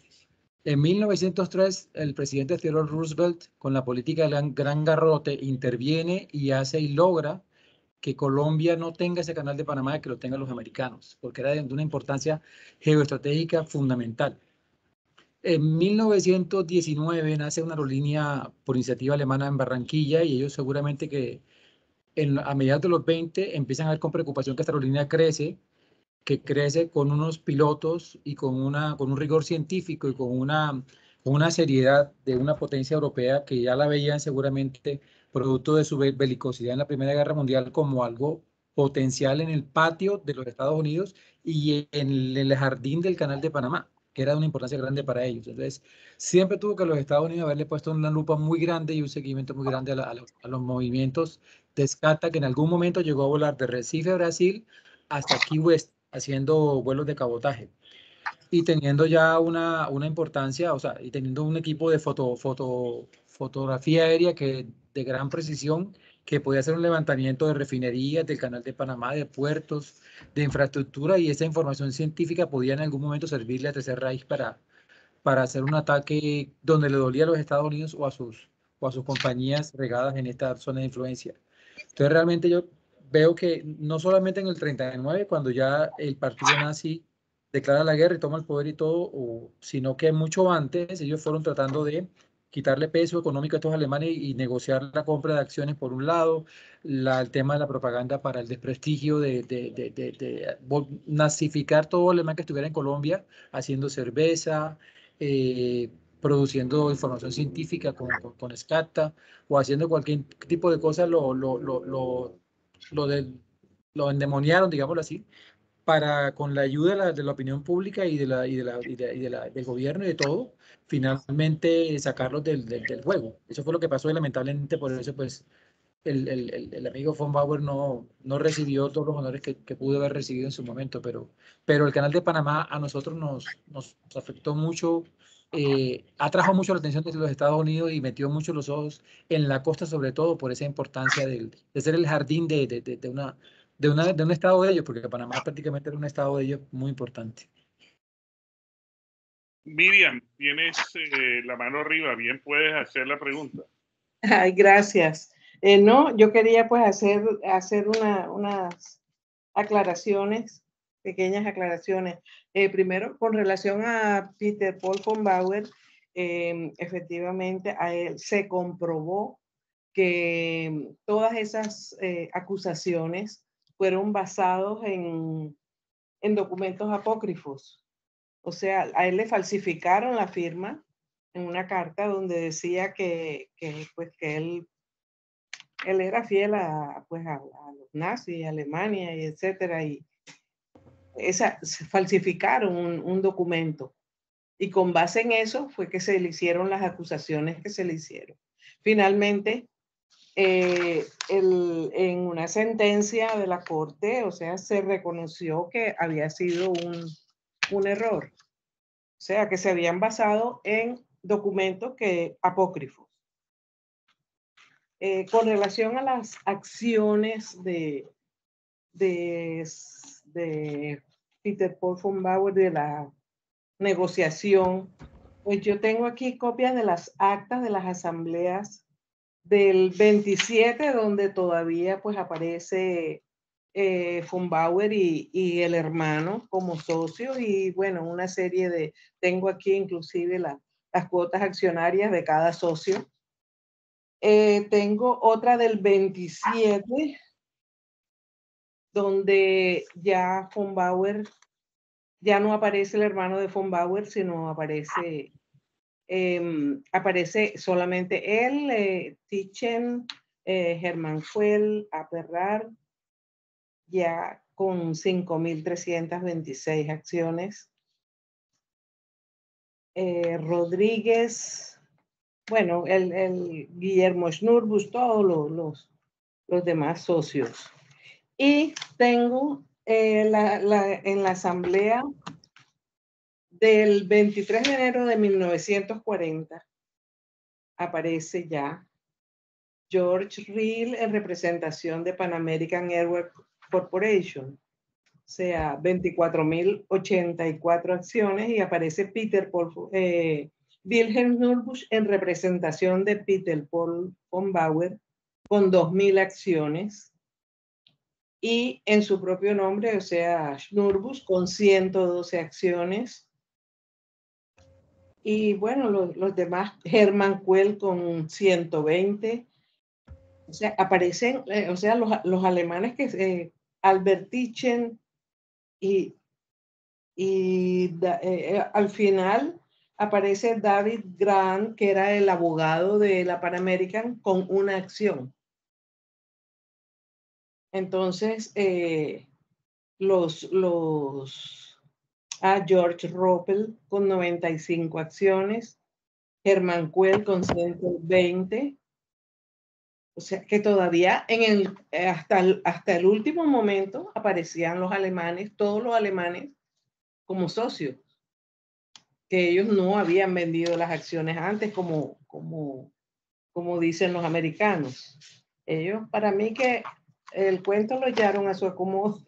En 1903, el presidente Theodore Roosevelt, con la política del Gran Garrote, interviene y hace y logra que Colombia no tenga ese canal de Panamá, que lo tengan los americanos, porque era de una importancia geoestratégica fundamental. En 1919 nace una aerolínea por iniciativa alemana en Barranquilla y ellos seguramente que a mediados de los 20 empiezan a ver con preocupación que esta aerolínea crece, que crece con unos pilotos y con un rigor científico y con una seriedad de una potencia europea que ya la veían seguramente producto de su belicosidad en la Primera Guerra Mundial como algo potencial en el patio de los Estados Unidos y en el jardín del Canal de Panamá, que era de una importancia grande para ellos. Entonces, siempre tuvo que los Estados Unidos haberle puesto una lupa muy grande y un seguimiento muy grande a los movimientos de escata que en algún momento llegó a volar de Recife, Brasil, hasta Key West, haciendo vuelos de cabotaje y teniendo ya una importancia, o sea, y teniendo un equipo de fotografía aérea que de gran precisión, que podía hacer un levantamiento de refinerías, del canal de Panamá, de puertos, de infraestructura, y esa información científica podía en algún momento servirle a Tercer Reich para hacer un ataque donde le dolía a los Estados Unidos o a sus compañías regadas en esta zona de influencia. Entonces realmente yo veo que no solamente en el 39, cuando ya el partido nazi declara la guerra y toma el poder y todo, sino que mucho antes ellos fueron tratando de quitarle peso económico a estos alemanes y negociar la compra de acciones por un lado, el tema de la propaganda para el desprestigio de nazificar todo alemán que estuviera en Colombia, haciendo cerveza, produciendo información científica con SCATA o haciendo cualquier tipo de cosas, lo endemoniaron, digámoslo así, para con la ayuda de la opinión pública y del gobierno y de todo, finalmente sacarlos del juego. Eso fue lo que pasó y lamentablemente por eso pues el amigo von Bauer no recibió todos los honores que pudo haber recibido en su momento, pero el canal de Panamá a nosotros nos afectó mucho, atrajo mucho la atención de los Estados Unidos y metió mucho los ojos en la costa, sobre todo por esa importancia de ser el jardín de un estado de ellos, porque Panamá prácticamente era un estado de ellos muy importante. Miriam, tienes la mano arriba, bien puedes hacer la pregunta. Ay, gracias. No, yo quería pues hacer unas aclaraciones, pequeñas aclaraciones. Primero, con relación a Peter Paul von Bauer, efectivamente a él se comprobó que todas esas acusaciones fueron basados en documentos apócrifos. O sea, a él le falsificaron la firma en una carta donde decía que él era fiel a los nazis, a Alemania y etcétera, y se falsificaron un documento. Y con base en eso fue que se le hicieron las acusaciones que se le hicieron. Finalmente, en una sentencia de la corte, o sea, se reconoció que había sido un error. O sea, que se habían basado en documentos apócrifos. Con relación a las acciones de Peter Paul von Bauer, de la negociación, pues yo tengo aquí copias de las actas de las asambleas del 27, donde todavía pues aparece von Bauer y el hermano como socios, y bueno, una serie tengo aquí inclusive la las cuotas accionarias de cada socio. Tengo otra del 27, donde ya von Bauer, ya no aparece el hermano de von Bauer, sino aparece solamente él, Tietjen, Hermann Quell, Aperrar, ya con 5.326 acciones. Rodríguez, bueno, el Guillermo Schnurbusch, todos los demás socios. Y tengo en la asamblea del 23 de enero de 1940, aparece ya George Reel en representación de Pan American Airways Corporation, o sea, 24.084 acciones, y aparece Wilhelm Schnurbusch en representación de Peter Paul von Bauer con 2.000 acciones, y en su propio nombre, o sea, Schnurbusch con 112 acciones. Y bueno, los demás, Hermann Quell con 120. O sea, aparecen, o sea, los alemanes que Albert Tietjen al final aparece David Grant, que era el abogado de la Pan American, con una acción. Entonces, George Roppel con 95 acciones, Hermann Quell con 120. O sea, que todavía hasta el último momento aparecían los alemanes, todos los alemanes, como socios, que ellos no habían vendido las acciones antes, como dicen los americanos. Ellos, para mí, que el cuento lo echaron a su acomodo.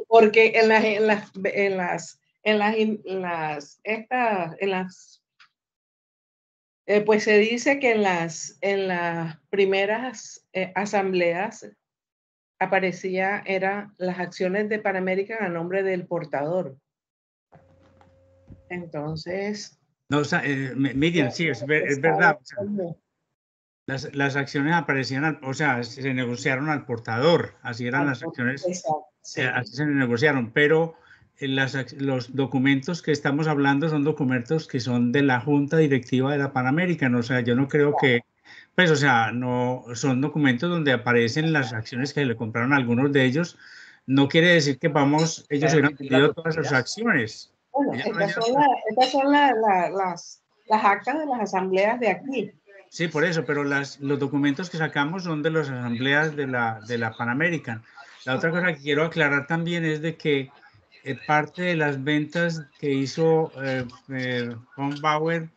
Porque pues se dice que en las primeras asambleas eran las acciones de Pan American a nombre del portador. Entonces... No, o sea, Miriam, sí, es verdad. O sea, las acciones aparecían, o sea, se negociaron al portador, así eran las acciones, sí. Así se negociaron, pero los documentos que estamos hablando son documentos que son de la Junta Directiva de la Pan American, o sea, yo no creo que, pues, o sea, no son documentos donde aparecen las acciones que le compraron a algunos de ellos. No quiere decir que ellos hubieran vendido todas sus acciones. Bueno, estas son las actas de las asambleas de aquí. Sí, por eso, pero los documentos que sacamos son de las asambleas de la Pan American. La otra cosa que quiero aclarar también es de que parte de las ventas que hizo von Bauer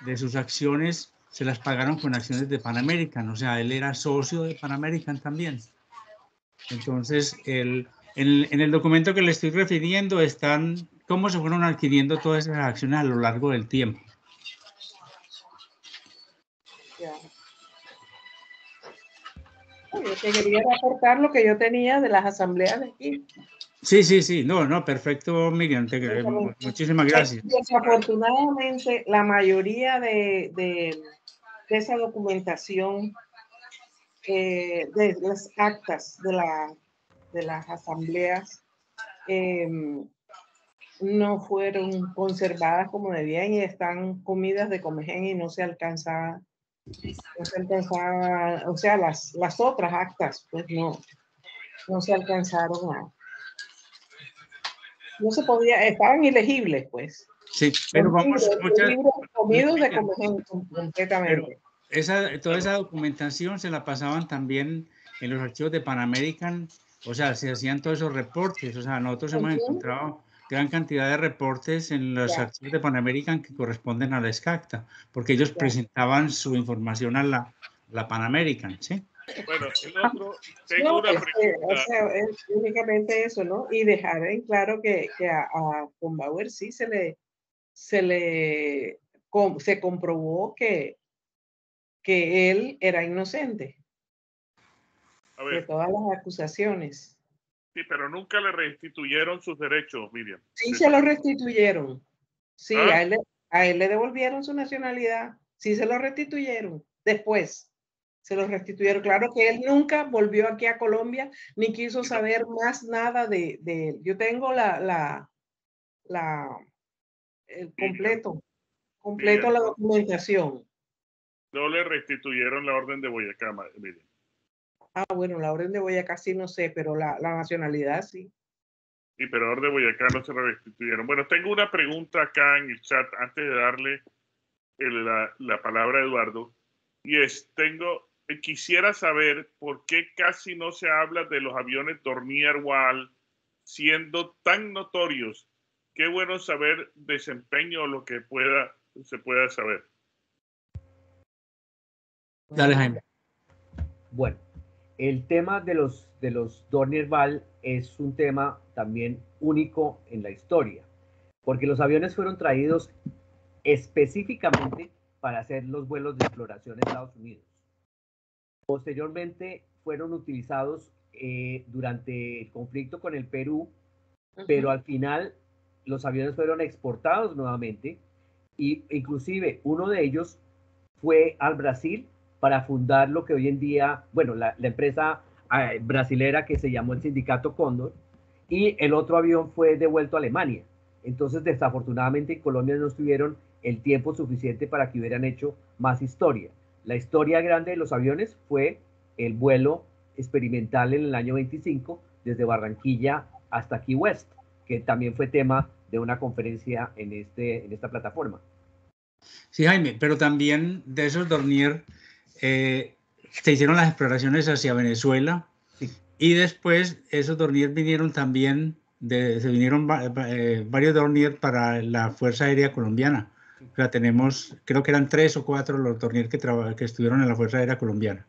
de sus acciones se las pagaron con acciones de Pan American, o sea, él era socio de Pan American también. Entonces, en el documento que le estoy refiriendo están cómo se fueron adquiriendo todas esas acciones a lo largo del tiempo. Yo te quería aportar lo que yo tenía de las asambleas de aquí. Sí, no, perfecto, Miriam, muchísimas gracias. Desafortunadamente, la mayoría de esa documentación, de las actas de las asambleas, no fueron conservadas como debían y están comidas de comején y no se alcanzaba, o sea, las otras actas, pues no se alcanzaron no se podía, estaban ilegibles, pues. Sí, pero vamos, comidos de comején completamente. Toda esa documentación se la pasaban también en los archivos de Pan American, o sea, se hacían todos esos reportes, o sea, nosotros hemos encontrado gran cantidad de reportes en los archivos de Pan American que corresponden a la SCACTA, porque ellos presentaban su información a la Pan American, ¿sí? Bueno, el otro, tengo una pregunta. O sea, es únicamente eso, ¿no? Y dejar en claro que a von Bauer sí se comprobó que él era inocente de todas las acusaciones. Sí, pero nunca le restituyeron sus derechos, Miriam. Sí, se los restituyeron. Sí, a A él le devolvieron su nacionalidad. Sí se lo restituyeron. Después se lo restituyeron. Claro que él nunca volvió aquí a Colombia ni quiso saber más nada de él. Yo tengo el completo la documentación. No le restituyeron la orden de Boyacá, Miriam. Ah, bueno, la orden de Boyacá sí no sé, pero la nacionalidad sí. Sí, pero la orden de Boyacá no se la restituyeron. Bueno, tengo una pregunta acá en el chat antes de darle la palabra a Eduardo. Y quisiera saber por qué casi no se habla de los aviones Dornier Wal siendo tan notorios. Qué bueno saber desempeño, lo que se pueda saber. Dale, Jaime. Bueno, el tema de los Dornier Wal es un tema también único en la historia, porque los aviones fueron traídos específicamente para hacer los vuelos de exploración en Estados Unidos. Posteriormente fueron utilizados durante el conflicto con el Perú, pero al final los aviones fueron exportados nuevamente y inclusive uno de ellos fue al Brasil para fundar lo que hoy en día, bueno, la empresa brasilera que se llamó el Sindicato Cóndor, y el otro avión fue devuelto a Alemania. Entonces, desafortunadamente en Colombia no tuvieron el tiempo suficiente para que hubieran hecho más historia. La historia grande de los aviones fue el vuelo experimental en el año 25 desde Barranquilla hasta Key West, que también fue tema de una conferencia en esta plataforma. Sí, Jaime, pero también de esos Dornier se hicieron las exploraciones hacia Venezuela, sí. Y después esos Dornier vinieron también, se vinieron varios Dornier para la Fuerza Aérea Colombiana. O sea, tenemos, creo que eran 3 o 4 los Dornier que estuvieron en la Fuerza Aérea Colombiana.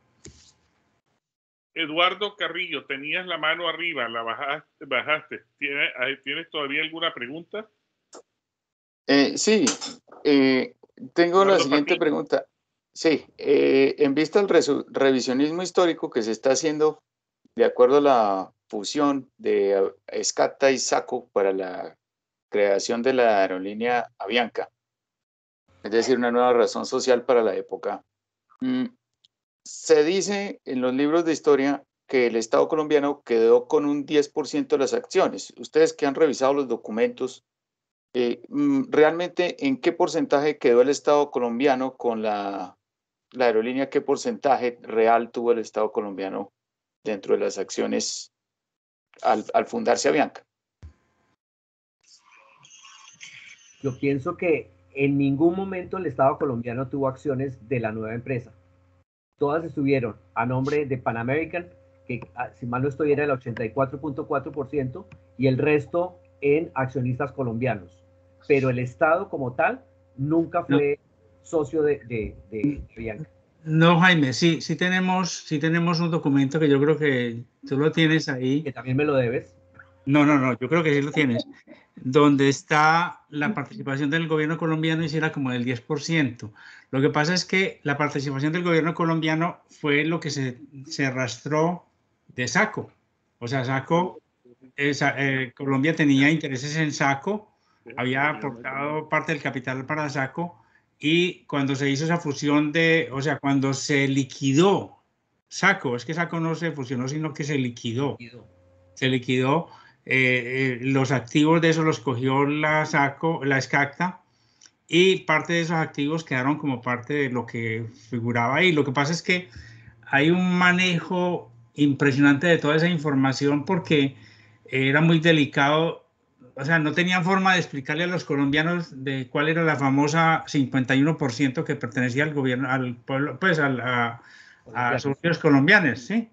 Eduardo Carrillo, tenías la mano arriba, la bajaste. ¿Tienes todavía alguna pregunta? Sí, tengo la siguiente pregunta. Sí, en vista al revisionismo histórico que se está haciendo de acuerdo a la fusión de Escata y SACO para la creación de la aerolínea Avianca, es decir, una nueva razón social para la época. Se dice en los libros de historia que el Estado colombiano quedó con un 10% de las acciones. Ustedes que han revisado los documentos, ¿realmente en qué porcentaje quedó el Estado colombiano con la aerolínea? ¿Qué porcentaje real tuvo el Estado colombiano dentro de las acciones al fundarse Avianca? Yo pienso que en ningún momento el Estado colombiano tuvo acciones de la nueva empresa. Todas estuvieron a nombre de Pan American, que si mal no estoy era el 84.4%, y el resto en accionistas colombianos. Pero el Estado como tal nunca fue socio de Avianca. No, Jaime, sí tenemos un documento que yo creo que tú lo tienes ahí. Que también me lo debes. No, yo creo que sí lo tienes. Donde está la participación del gobierno colombiano y si era como del 10%. Lo que pasa es que la participación del gobierno colombiano fue lo que se arrastró de SACO. O sea, SACO, Colombia tenía intereses en SACO, había aportado parte del capital para SACO, y cuando se hizo esa fusión cuando se liquidó SACO, es que SACO no se fusionó, sino que se liquidó. Se liquidó. Los activos de eso los cogió la Escacta, y parte de esos activos quedaron como parte de lo que figuraba ahí. Lo que pasa es que hay un manejo impresionante de toda esa información porque era muy delicado. O sea, no tenían forma de explicarle a los colombianos de cuál era la famosa 51% que pertenecía al gobierno, al pueblo, pues a socios colombianos, ¿sí?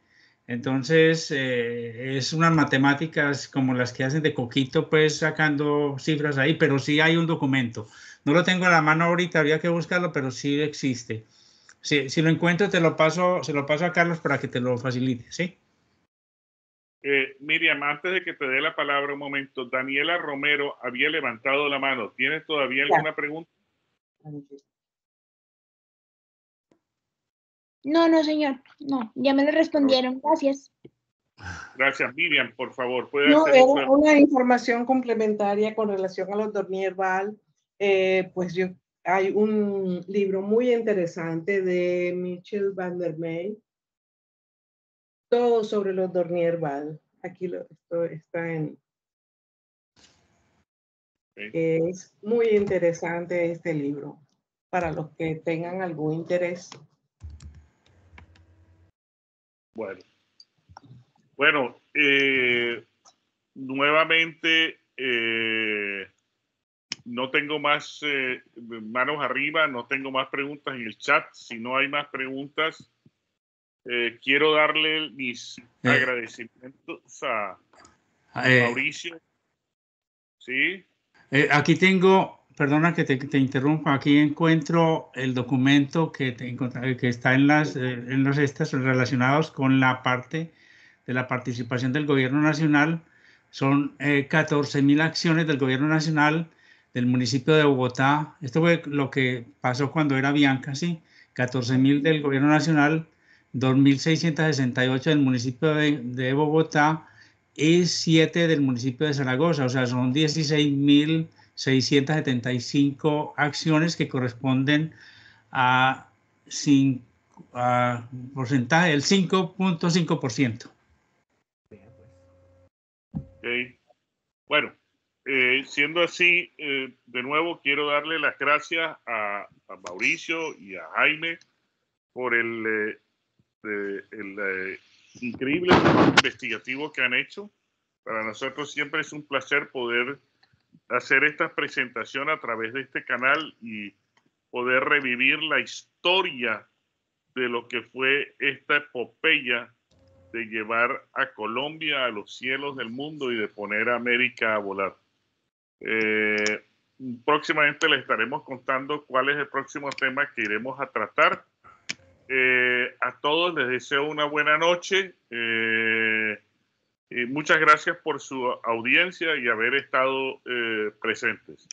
Entonces, es unas matemáticas como las que hacen de coquito, pues sacando cifras ahí, pero sí hay un documento. No lo tengo a la mano ahorita, habría que buscarlo, pero sí existe. Si lo encuentro, se lo paso a Carlos para que te lo facilite, ¿sí? Miriam, antes de que te dé la palabra un momento, Daniela Romero había levantado la mano. ¿Tienes todavía alguna pregunta? No, señor. No, ya me lo respondieron. Gracias. Gracias, Miriam. Por favor, No, era una información complementaria con relación a los Dornier Wal. pues hay un libro muy interesante de Michel van der Meij, todo sobre los Dornier-Val. Aquí esto está en... Es muy interesante este libro para los que tengan algún interés. Bueno, nuevamente no tengo más manos arriba, no tengo más preguntas en el chat. Si no hay más preguntas, quiero darle mis agradecimientos a Mauricio. ¿Sí? Aquí tengo, perdona que te interrumpa, aquí encuentro el documento que está en los estas relacionados con la parte de la participación del gobierno nacional. Son 14.000 acciones del gobierno nacional del municipio de Bogotá. Esto fue lo que pasó cuando era Bianca, ¿sí? 14.000 del gobierno nacional, 2.668 del municipio de Bogotá y 7 del municipio de Zaragoza. O sea, son 16.675 acciones que corresponden a porcentaje del 5.5%. Okay. Bueno, siendo así, de nuevo quiero darle las gracias a Mauricio y a Jaime por el increíble trabajo investigativo que han hecho. Para nosotros siempre es un placer poder hacer esta presentación a través de este canal y poder revivir la historia de lo que fue esta epopeya de llevar a Colombia a los cielos del mundo y de poner a América a volar. Próximamente les estaremos contando cuál es el próximo tema que iremos a tratar. A todos les deseo una buena noche. Muchas gracias por su audiencia y haber estado presentes.